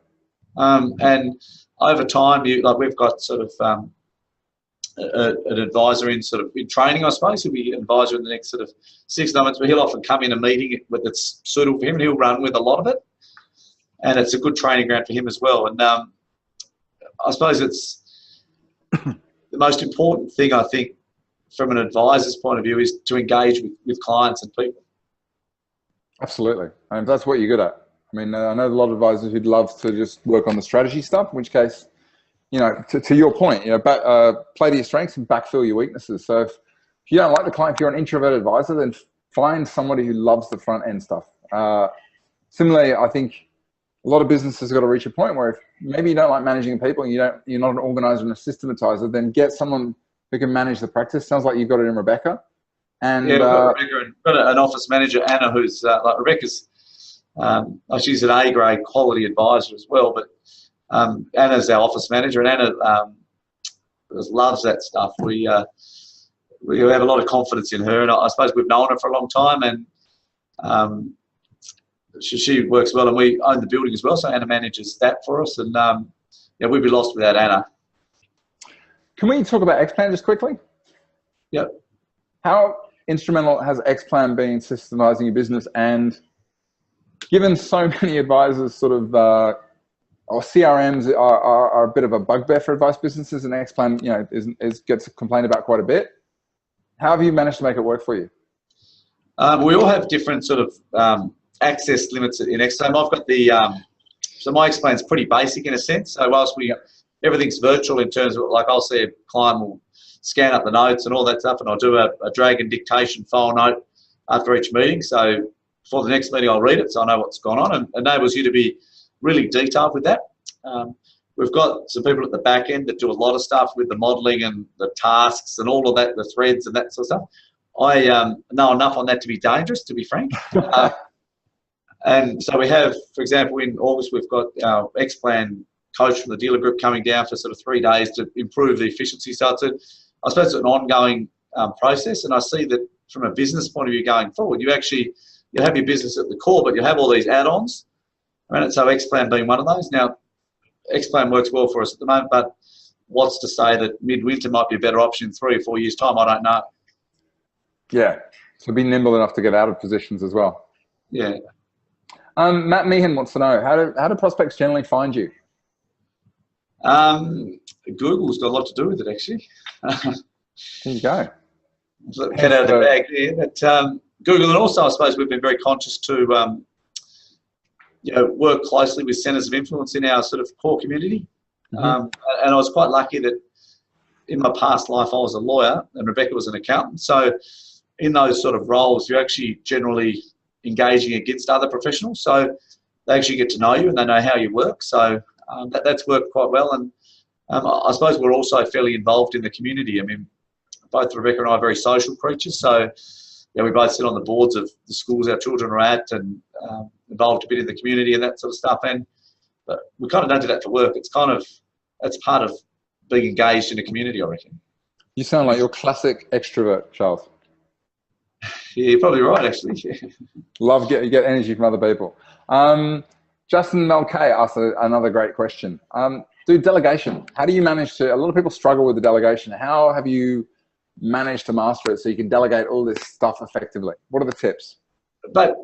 And over time, we've got sort of an advisor in training, I suppose. He'll be an advisor in the next sort of 6 months, but he'll often come in a meeting that's suitable for him, and he'll run with a lot of it. And it's a good training ground for him as well. And I suppose it's the most important thing, I think, from an advisor's point of view, is to engage with clients and people. Absolutely. And that's what you're good at. I mean, I know a lot of advisors who'd love to just work on the strategy stuff, in which case, to your point, play to your strengths and backfill your weaknesses. So if you don't like the client, if you're an introverted advisor, then find somebody who loves the front end stuff. Similarly, I think a lot of businesses got to reach a point where if maybe you don't like managing people and you're not an organizer and a systematizer, then get someone who can manage the practice. Sounds like you've got it in Rebecca. And we've got Rebecca, and we've got an office manager, Anna, who's like Rebecca's. She's an A-grade quality advisor as well, but Anna's our office manager, and Anna loves that stuff. We have a lot of confidence in her, and I suppose we've known her for a long time, and she works well, and we own the building as well, so Anna manages that for us, and we'd be lost without Anna. Can we talk about Xplan just quickly? Yep. How instrumental has Xplan been in systemizing your business? And given so many advisors sort of, or CRMs are a bit of a bugbear for advice businesses, and Xplan, gets complained about quite a bit. How have you managed to make it work for you? We all have different sort of access limits in Xplan. I've got so my Xplan's pretty basic in a sense. So whilst everything's virtual in terms of, like, I'll see a client will scan up the notes and all that stuff, and I'll do a Dragon dictation file note after each meeting. So for the next meeting, I'll read it so I know what's gone on, and enables you to be really detailed with that. We've got some people at the back end that do a lot of stuff with the modelling and the tasks and all of that, the threads and that sort of stuff. I know enough on that to be dangerous, to be frank. And so we have, for example, in August, we've got our Xplan coach from the dealer group coming down for sort of 3 days to improve the efficiency. So I suppose it's an ongoing process, and I see that from a business point of view going forward, you'll have your business at the core, but you'll have all these add-ons. Right? So Xplan being one of those. Now, Xplan works well for us at the moment, but what's to say that midwinter might be a better option in 3 or 4 years' time? I don't know. Yeah, so be nimble enough to get out of positions as well. Yeah. Matt Meehan wants to know, how do prospects generally find you? Google's got a lot to do with it, actually. There you go. Get out of the bag there. But Google, and also I suppose we've been very conscious to work closely with centres of influence in our sort of core community. And I was quite lucky that in my past life I was a lawyer and Rebecca was an accountant. So in those sort of roles, you're actually generally engaging against other professionals. So they actually get to know you and they know how you work. So that's worked quite well. And I suppose we're also fairly involved in the community. I mean, both Rebecca and I are very social creatures. So we both sit on the boards of the schools our children are at and involved a bit in the community and that sort of stuff. But we kind of don't do that for work. It's part of being engaged in a community, I reckon. You sound like your classic extrovert, Charles. Yeah, you're probably right, actually. Love you get energy from other people. Justin Mulcahy asked another great question. Do delegation. How do you manage to? A lot of people struggle with the delegation. How have you managed to master it so you can delegate all this stuff effectively? What are the tips? But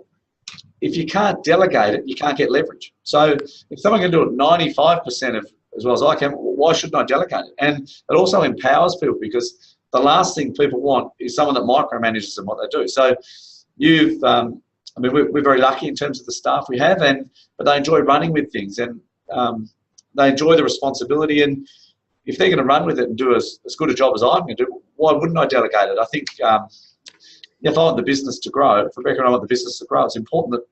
if you can't delegate it, you can't get leverage. So if someone can do it 95% of as well as I can, why shouldn't I delegate it? And it also empowers people, because the last thing people want is someone that micromanages them what they do. So I mean, we're very lucky in terms of the staff we have, but they enjoy running with things, and they enjoy the responsibility. And if they're going to run with it and do as good a job as I'm going to do, why wouldn't I delegate it? I think if I want the business to grow, if Rebecca and I want the business to grow, it's important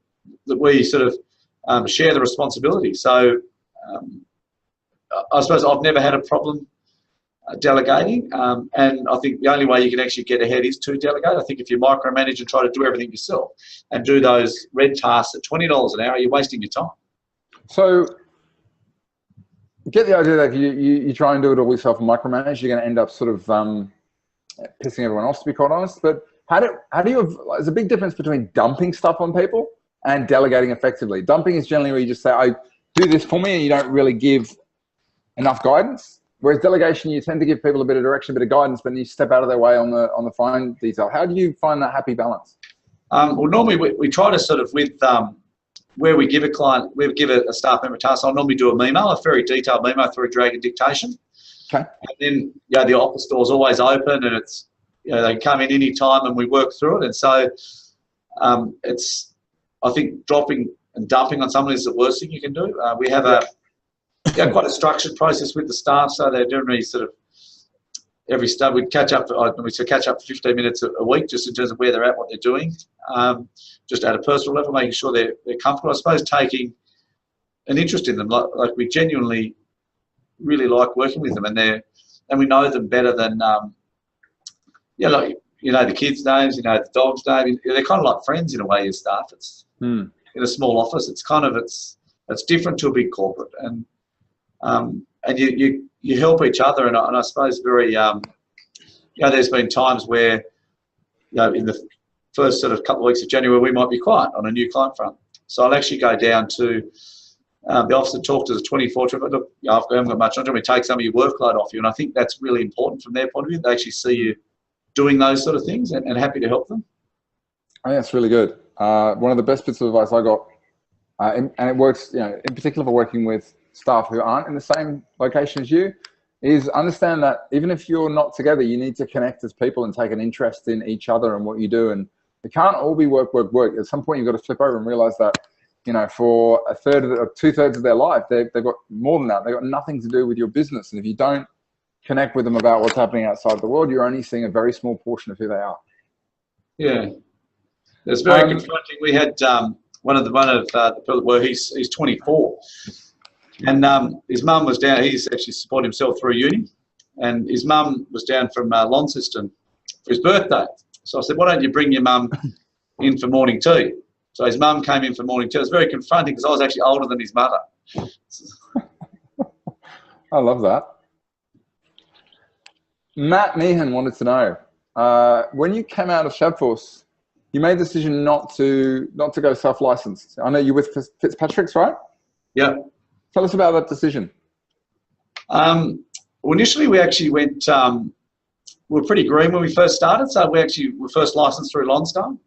that we sort of share the responsibility. So I suppose I've never had a problem delegating, and I think the only way you can actually get ahead is to delegate. I think if you micromanage and try to do everything yourself and do those red tasks at $20 an hour, you're wasting your time. So get the idea that you try and do it all yourself and micromanage, you're going to end up sort of pissing everyone off, to be quite honest. But how do you, there's a big difference between dumping stuff on people and delegating effectively. Dumping is generally where you just say, I do this for me, and you don't really give enough guidance. Whereas delegation, you tend to give people a bit of direction, a bit of guidance, but then you step out of their way on the fine detail. How do you find that happy balance? Well, normally we try to sort of, with where we give a staff member a task, I'll normally do a memo, a very detailed memo through Dragon dictation. Okay. And then the office door is always open, and it's they can come in any time, and we work through it. And so it's, I think, dropping and dumping on someone is the worst thing you can do. We have quite a structured process with the staff, so they're generally sort of every step we'd catch up for 15 minutes a week, just in terms of where they're at, what they're doing, just at a personal level, making sure they're comfortable. I suppose taking an interest in them, like we genuinely really like working with them, and we know them better than like the kids' names, the dog's name. They're kind of like friends in a way. Your staff, it's in a small office. It's kind of it's different to a big corporate, and you help each other, and I suppose very there's been times where in the first sort of couple of weeks of January we might be quiet on a new client front, so I'll actually go down to the office and talk to the 24 to look, I haven't got much on, do you want me to take some of your workload off you? And I think that's really important from their point of view. They actually see you doing those sort of things, and happy to help them. I think that's really good. One of the best bits of advice I got, and it works in particular for working with staff who aren't in the same location as you, is understand that even if you're not together, you need to connect as people and take an interest in each other and what you do. And it can't all be work, work, work. At some point, you've got to flip over and realize that, for a third or 2/3 of their life, they've got more than that. They've got nothing to do with your business. And if you don't connect with them about what's happening outside the world, you're only seeing a very small portion of who they are. Yeah. It's very confronting. We had one of the people where he's 24. And his mum was down. He's actually supported himself through uni, and his mum was down from Launceston for his birthday. So I said, "Why don't you bring your mum in for morning tea?" So his mum came in for morning tea. It was very confronting because I was actually older than his mother. I love that. Matt Meehan wanted to know when you came out of Shabforce, you made the decision not to go self-licensed. I know you're with Fitzpatrick's, right? Yeah. Tell us about that decision. Well, initially we actually went, we were pretty green when we first started. So we actually were first licensed through Lonsdale.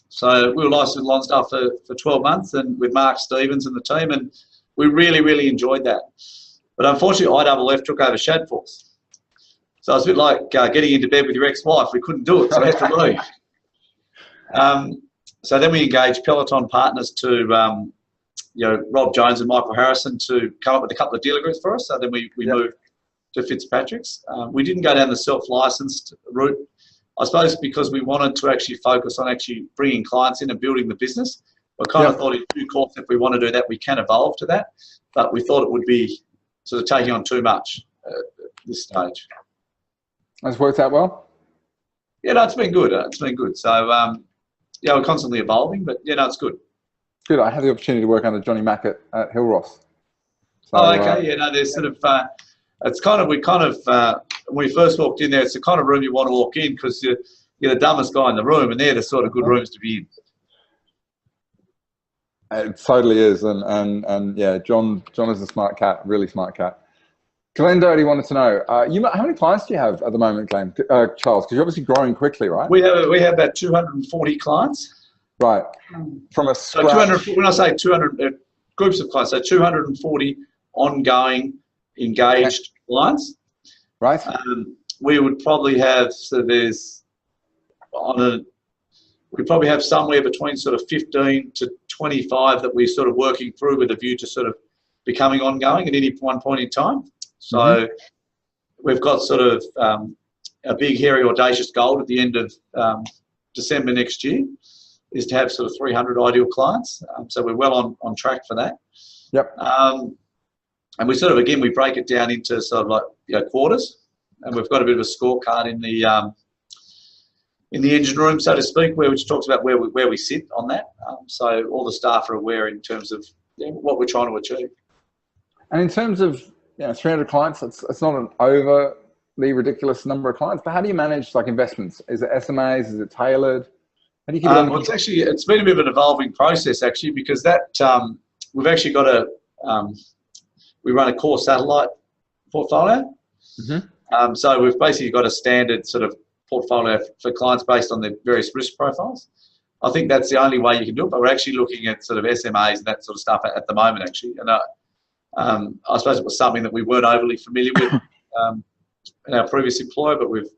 So we were licensed with Lonsdale for 12 months, and with Mark Stevens and the team, and we really, really enjoyed that. But unfortunately, IFF took over Shadforth. So it's a bit like getting into bed with your ex-wife. We couldn't do it, so we had to leave. So then we engaged Peloton partners to, Rob Jones and Michael Harrison to come up with a couple of dealer groups for us. So then we moved to Fitzpatrick's. We didn't go down the self-licensed route, I suppose, because we wanted to actually focus on actually bringing clients in and building the business. I kind of thought in due course, if we want to do that, we can evolve to that. But we thought it would be sort of taking on too much at this stage. Has worked out well? Yeah, no, it's been good. It's been good. So, we're constantly evolving, but it's good. Good. I had the opportunity to work under Johnny Mack at Hillross. So, okay. There's sort of, it's kind of, when we first walked in there, it's the kind of room you want to walk in because you're the dumbest guy in the room, and they're the sort of good rooms to be in. It totally is, and yeah, John is a smart cat, really smart cat. Glenn Doherty wanted to know, how many clients do you have at the moment, Glenn, Charles? Because you're obviously growing quickly, right? We have about 240 clients. Right. From a scratch. So 200. When I say 200 groups of clients, so 240 ongoing engaged clients. Right. We would probably have we probably have somewhere between sort of 15 to 25 that we're sort of working through with a view to sort of becoming ongoing at any one point in time. So we've got sort of a big, hairy, audacious goal at the end of December next year is to have sort of 300 ideal clients. So we're well on track for that. Yep. And we sort of, again, we break it down into sort of like quarters, and we've got a bit of a scorecard in the engine room, so to speak, which talks about where we sit on that. So all the staff are aware in terms of what we're trying to achieve. And in terms of 300 clients, it's not an overly ridiculous number of clients, but how do you manage like investments? Is it SMAs? Is it tailored? How do you keep it well, it's been a bit of an evolving process actually, because that we've actually got we run a core satellite portfolio. So we've basically got a standard sort of portfolio for clients based on their various risk profiles. I think that's the only way you can do it, but we're actually looking at sort of SMAs and that sort of stuff at the moment actually. And I suppose it was something that we weren't overly familiar with in our previous employer, but we've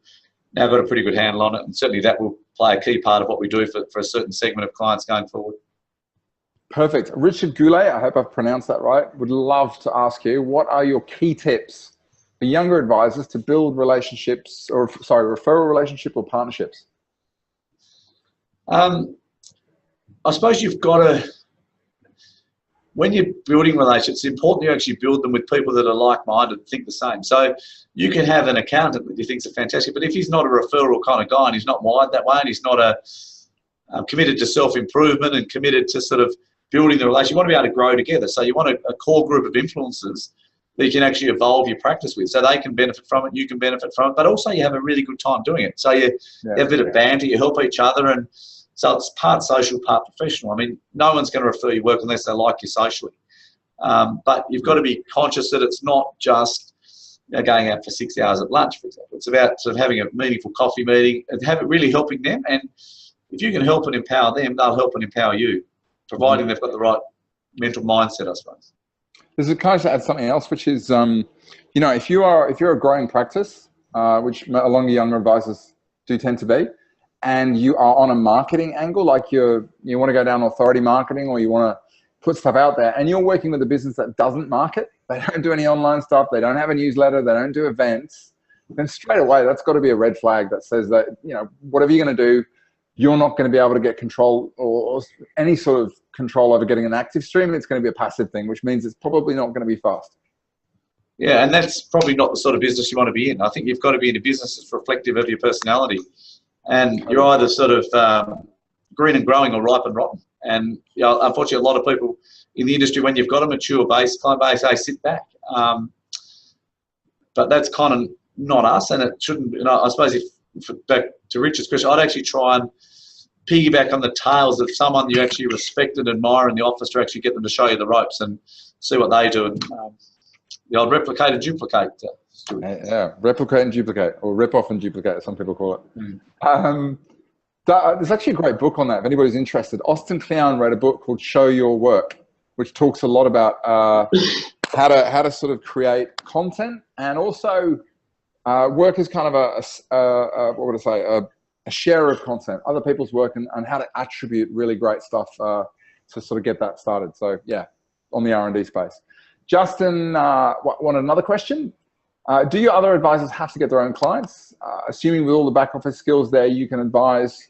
now got a pretty good handle on it, and certainly that will play a key part of what we do for a certain segment of clients going forward. Perfect. Richard Goulet, I hope I've pronounced that right, would love to ask you, what are your key tips for younger advisors to build relationships, or referral relationship or partnerships? I suppose you've got to, when you're building relationships, it's important you actually build them with people that are like-minded, think the same. So you can have an accountant that you think is fantastic, but if he's not a referral kind of guy and he's not wired that way and he's not committed to self-improvement and committed to sort of building the relationship, you want to be able to grow together. So you want a core group of influencers that you can actually evolve your practice with, so they can benefit from it, you can benefit from it, but also you have a really good time doing it. So you have a bit of banter, you help each other, and so it's part social, part professional. I mean, no one's going to refer your work unless they like you socially. But you've got to be conscious that it's not just going out for 6 hours at lunch, for example. It's about sort of having a meaningful coffee meeting and really helping them. And if you can help and empower them, they'll help and empower you, providing they've got the right mental mindset, I suppose. There's a kind of add something else, which is, if you're a growing practice, which a lot of younger advisors do tend to be, and you are on a marketing angle, like you want to go down authority marketing, or you want to put stuff out there, and you're working with a business that doesn't market, they don't do any online stuff, they don't have a newsletter, they don't do events, then straight away that's got to be a red flag that says that whatever you're going to do, you're not going to be able to get control or any sort of control over getting an active stream, and it's going to be a passive thing, which means it's probably not going to be fast. Yeah, and that's probably not the sort of business you want to be in. I think you've got to be in a business that's reflective of your personality. And you're either sort of green and growing or ripe and rotten. And unfortunately, a lot of people in the industry, when you've got a mature client base, they sit back. But that's kind of not us, and it shouldn't. I suppose back to Richard's question, I'd actually try and piggyback on the tails of someone you actually respect and admire in the office to actually get them to show you the ropes and see what they do. And the old replicate and duplicate. Yeah, replicate and duplicate, or rip off and duplicate, as some people call it. There's actually a great book on that if anybody's interested. Austin Kleon wrote a book called Show Your Work, which talks a lot about how to sort of create content, and also work as kind of what would I say, a share of content, other people's work, and how to attribute really great stuff to sort of get that started. So yeah, on the R&D space. Justin wanted another question. Do your other advisors have to get their own clients? Assuming with all the back office skills there, you can advise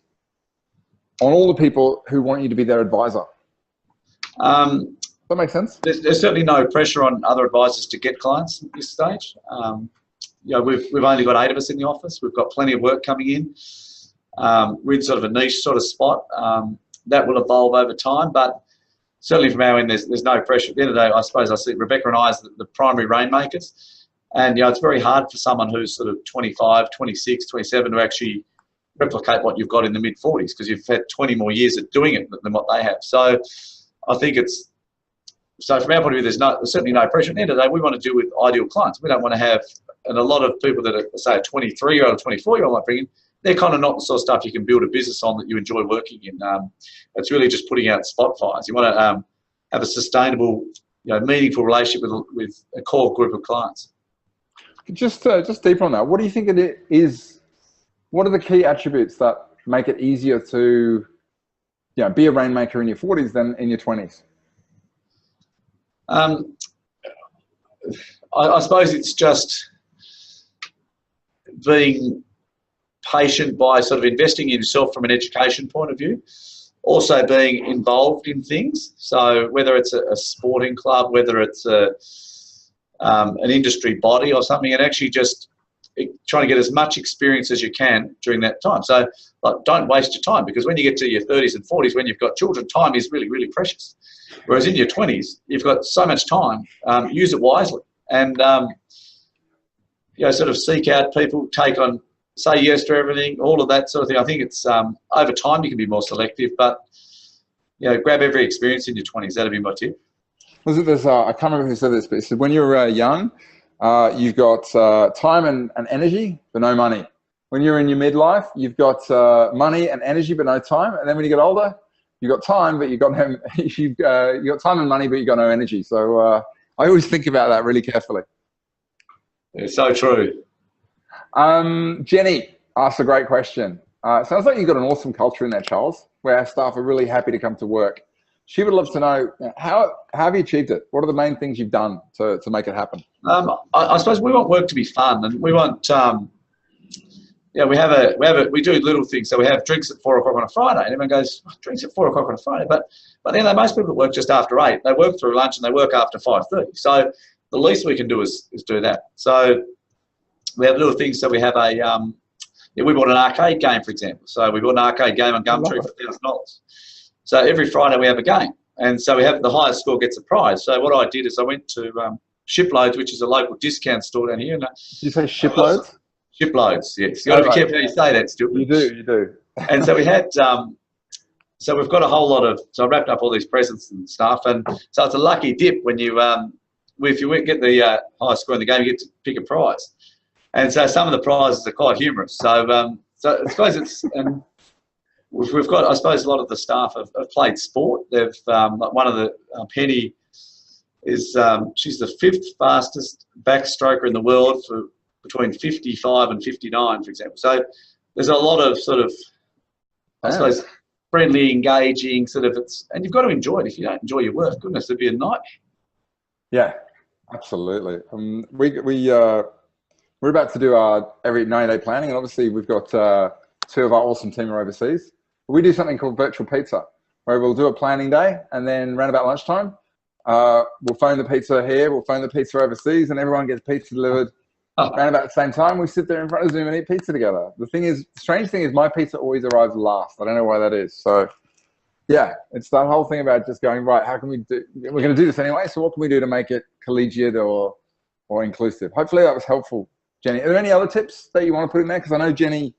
on all the people who want you to be their advisor. Does that make sense? There's certainly no pressure on other advisors to get clients at this stage. You know, we've only got 8 of us in the office. We've got plenty of work coming in. We're in sort of a niche sort of spot. That will evolve over time, but certainly from our end, there's no pressure. At the end of the day, I suppose I see Rebecca and I as the primary rainmakers. And, you know, it's very hard for someone who's sort of 25, 26, 27 to actually replicate what you've got in the mid-40s, because you've had 20 more years of doing it than what they have. So I think so from our point of view, there's certainly no pressure. At the end of the day, we want to deal with ideal clients. We don't want to have, and a lot of people that are, say, a 23-year-old, 24-year-old might bring in, they're kind of not the sort of stuff you can build a business on that you enjoy working in. It's really just putting out spot fires. You want to have a sustainable, you know, meaningful relationship with a core group of clients. Just deeper on that, what do you think it is? What are the key attributes that make it easier to, you know, be a rainmaker in your 40s than in your 20s? I suppose it's just being patient by sort of investing in yourself from an education point of view. Also being involved in things. So whether it's a sporting club, whether it's an industry body or something, and actually just trying to get as much experience as you can during that time. So like, don't waste your time, because when you get to your 30s and 40s, when you've got children, time is really, really precious. Whereas in your 20s, you've got so much time, use it wisely. And, you know, sort of seek out people, say yes to everything, all of that sort of thing. I think it's, over time you can be more selective, but, you know, grab every experience in your 20s. That'd be my tip. Was it this, I can't remember who said this, but it said when you're young, you've got time and energy, but no money. When you're in your midlife, you've got money and energy, but no time. And then when you get older, you've got time, but you've got no, you've got time and money, but you've got no energy. So I always think about that really carefully. It's so true. Jenny asked a great question. Sounds like you've got an awesome culture in there, Charles, where our staff are really happy to come to work. She would love to know, how have you achieved it? What are the main things you've done to make it happen? I suppose we want work to be fun, and we want, yeah, we do little things. So we have drinks at 4 o'clock on a Friday, and everyone goes, oh, drinks at 4 o'clock on a Friday. But then most people work just after 8. They work through lunch and they work after 5:30. So the least we can do is do that. So we have little things. So we have we bought an arcade game, for example. So we bought an arcade game on Gumtree for $1,000. So every Friday we have a game, and so we have the highest score gets a prize. So what I did is I went to Shiploads, which is a local discount store down here. And, did you say Shiploads? Shiploads, yes. You got to be careful how you say that, Stuart. You do. And so we had, so we've got a whole lot of. So I wrapped up all these presents and stuff, and so it's a lucky dip when you, if you get the highest score in the game, you get to pick a prize. And so some of the prizes are quite humorous. So, so I suppose it's. We've got, I suppose, a lot of the staff have played sport. They've, like one of the, Penny is, she's the 5th fastest backstroker in the world for between 55 and 59, for example. So there's a lot of sort of, I suppose, friendly, engaging sort of, and you've got to enjoy it. If you don't enjoy your work, goodness, it'd be a nightmare. Yeah, absolutely. We're about to do our every 90-day planning, and obviously we've got 2 of our awesome team are overseas. We do something called virtual pizza, where we'll do a planning day, and then around about lunchtime, we'll phone the pizza here, we'll phone the pizza overseas, and everyone gets pizza delivered around about the same time. We sit there in front of Zoom and eat pizza together. The strange thing is my pizza always arrives last. I don't know why that is. So yeah, it's that whole thing about just going, right, how can we do, we're going to do this anyway, so what can we do to make it collegiate or inclusive? Hopefully that was helpful, Jenny. Are there any other tips that you want to put in there? Because I know Jenny,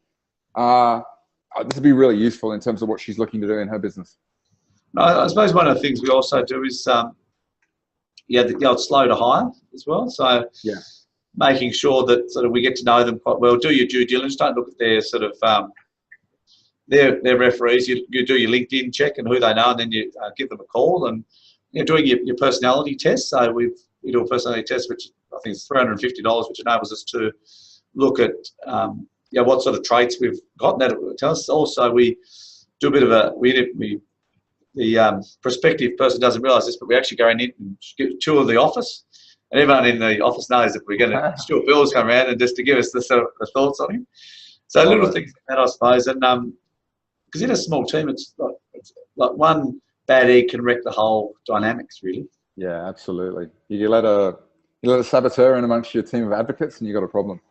this would be really useful in terms of what she's looking to do in her business. I suppose one of the things we also do is, the old slow to hire as well. So yeah, making sure that sort of we get to know them quite well. Do your due diligence. Don't look at their sort of their referees. You do your LinkedIn check and who they know, and then you give them a call, and doing your personality test. So we've we do a personality test, which I think is $350, which enables us to look at what sort of traits we've got. And that tells us. Also, we do a bit of the prospective person doesn't realise this, but we actually go in and get a tour of the office, and everyone in the office knows that we're going to Stuart Bill's come around and just to give us the sort of the thoughts on him. So little things like that, I suppose, and because in a small team, it's like one bad egg can wreck the whole dynamics, really. Yeah, absolutely. You let a saboteur in amongst your team of advocates, and you got a problem.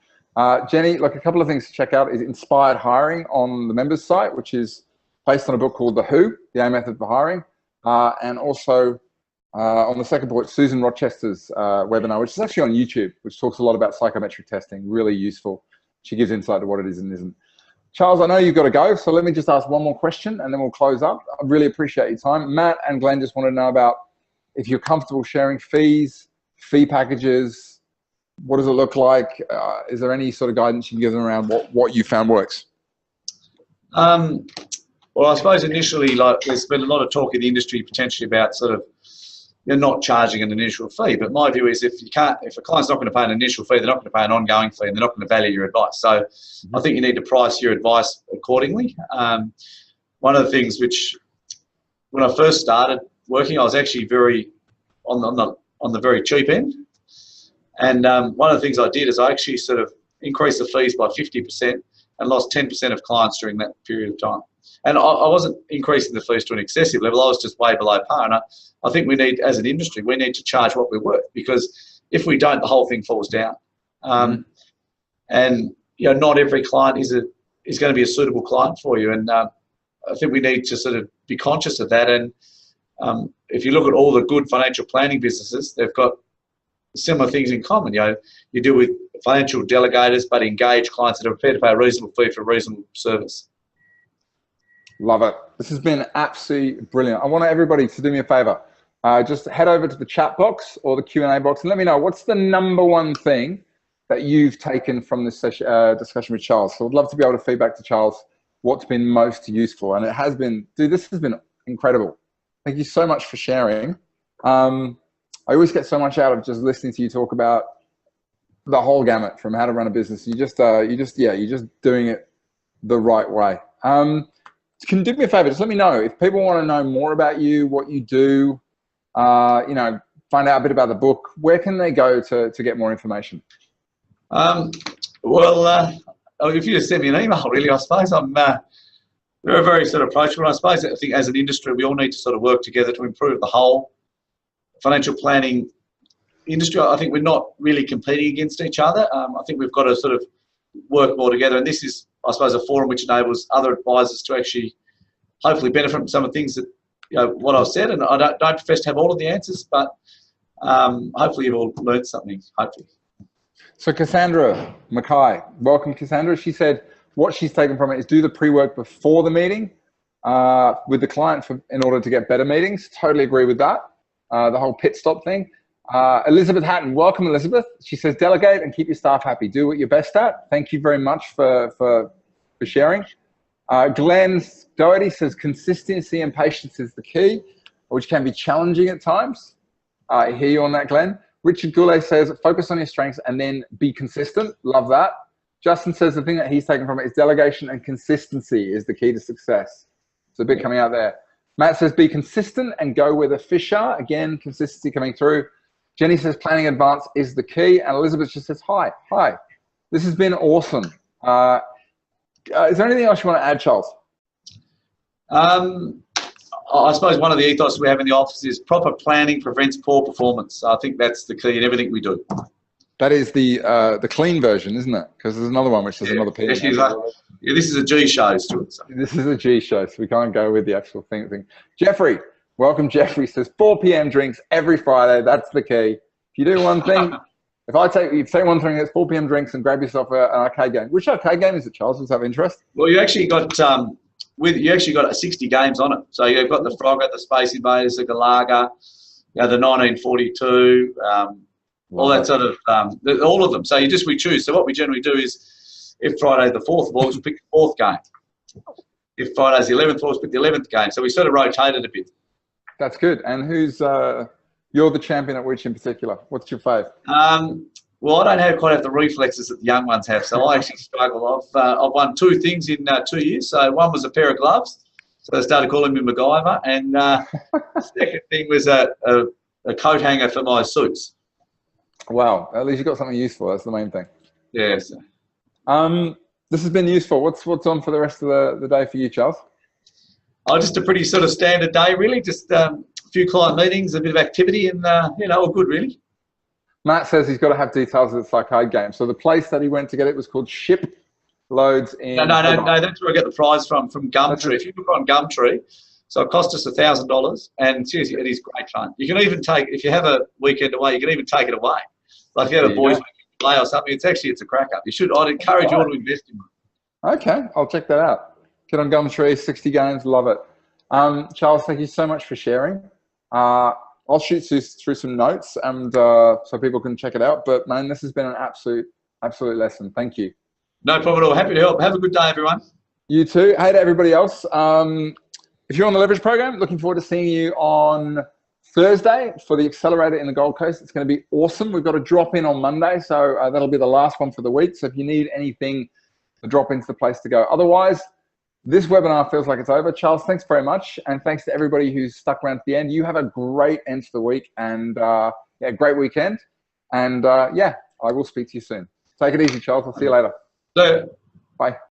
Jenny, like a couple of things to check out is Inspired Hiring on the members site, which is based on a book called The Who, The A Method for Hiring, and also on the second point, Susan Rochester's webinar, which is actually on YouTube, which talks a lot about psychometric testing, really useful. She gives insight to what it is and isn't. Charles, I know you've got to go, so let me just ask one more question and then we'll close up. I really appreciate your time. Matt and Glenn just want to know about if you're comfortable sharing fees, fee packages, what does it look like? Is there any sort of guidance you can give them around what you found works? Well, I suppose initially, like, there's been a lot of talk in the industry potentially about sort of you're not charging an initial fee. But my view is if a client's not going to pay an initial fee, they're not going to pay an ongoing fee, and they're not going to value your advice. So I think you need to price your advice accordingly. One of the things which, when I first started working, I was actually very on the very cheap end. And one of the things I did is I actually sort of increased the fees by 50% and lost 10% of clients during that period of time. And I wasn't increasing the fees to an excessive level. I was just way below par. And I think we need, as an industry, we need to charge what we're worth, because if we don't, the whole thing falls down. And not every client is going to be a suitable client for you. And I think we need to sort of be conscious of that. And if you look at all the good financial planning businesses, they've got similar things in common. You deal with financial delegators, but engage clients that are prepared to pay a reasonable fee for a reasonable service. Love it. This has been absolutely brilliant. I want everybody to do me a favor. Just head over to the chat box or the Q&A box and let me know what's the number one thing that you've taken from this discussion with Charles. So I'd love to be able to feedback to Charles what's been most useful. And it has been, dude, this has been incredible. Thank you so much for sharing. I always get so much out of just listening to you talk about the whole gamut from how to run a business. You're just doing it the right way. Can you do me a favor? Just let me know if people want to know more about you, what you do, find out a bit about the book. Where can they go to get more information? If you just send me an email, really, I suppose. I'm very sort of approachable. I suppose I think as an industry, we all need to sort of work together to improve the whole financial planning industry. I think we're not really competing against each other. I think we've got to sort of work more together. And this is, I suppose, a forum which enables other advisors to actually hopefully benefit from some of the things that, what I've said. And I don't profess to have all of the answers, but hopefully you've all learned something, hopefully. So Cassandra Mackay, welcome, Cassandra. She said what she's taken from it is do the pre-work before the meeting with the client in order to get better meetings. Totally agree with that. The whole pit stop thing. Elizabeth Hatton, welcome, Elizabeth. She says, delegate and keep your staff happy. Do what you're best at. Thank you very much for sharing. Glenn Doherty says, consistency and patience is the key, which can be challenging at times. I hear you on that, Glenn. Richard Goulet says, focus on your strengths and then be consistent. Love that. Justin says the thing that he's taken from it is delegation and consistency is the key to success. It's a bit coming out there. Matt says, be consistent and go where the fish are. Again, consistency coming through. Jenny says, planning in advance is the key. And Elizabeth just says, hi. This has been awesome. Is there anything else you want to add, Charles? I suppose one of the ethos we have in the office is proper planning prevents poor performance. I think that's the key in everything we do. That is the clean version, isn't it? Because there's another one which is another P. This is a G show, Stuart. So. This is a G show, so we can't go with the actual thing. Jeffrey, welcome. Jeffrey says 4 p.m. drinks every Friday. That's the key. If you do one thing, you say one thing, it's 4 p.m. drinks and grab yourself an arcade game. Which arcade game is it, Charles? Does that have interest? Well, you actually got 60 games on it. So you've got the Frogger, the Space Invaders, the Galaga, the 1942. All that sort of, all of them. So we choose. So what we generally do is, if Friday's the 4th of August, we pick the 4th game. If Friday's the 11th of August, pick the 11th game. So we sort of rotate it a bit. That's good. And who's You're the champion at which in particular? What's your fave? Well, I don't quite have the reflexes that the young ones have, so I actually struggle. I've won 2 things in 2 years. So one was a pair of gloves, so they started calling me MacGyver, and the second thing was a coat hanger for my suits. Wow, at least you got something useful. That's the main thing. Yes. This has been useful. What's on for the rest of the day for you, Charles? Oh, just a pretty sort of standard day, really. Just a few client meetings, a bit of activity, and all good, really. Matt says he's got to have details of the arcade game. So the place that he went to get it was called Ship Loads in... No, that's where I get the prize from Gumtree. If you look on Gumtree, so it cost us $1,000, and seriously, it is great fun. You can even take, if you have a weekend away, you can even take it away. Like if you have a boys' weekend away or something, it's a crack up. I'd encourage you all to invest in it. Okay, I'll check that out. Get on Gumtree, 60 games, love it. Charles, thank you so much for sharing. I'll shoot through some notes and so people can check it out. But man, this has been an absolute lesson. Thank you. No problem at all. Happy to help. Have a good day, everyone. You too. Hey to everybody else. If you're on the Leverage program, looking forward to seeing you on Thursday for the Accelerator in the Gold Coast. It's going to be awesome. We've got a drop in on Monday, so that'll be the last one for the week. So if you need anything, the drop in's the place to go. Otherwise, this webinar feels like it's over. Charles, thanks very much. And thanks to everybody who's stuck around to the end. You have a great end to the week and great weekend. And I will speak to you soon. Take it easy, Charles. I'll see you later. So, bye.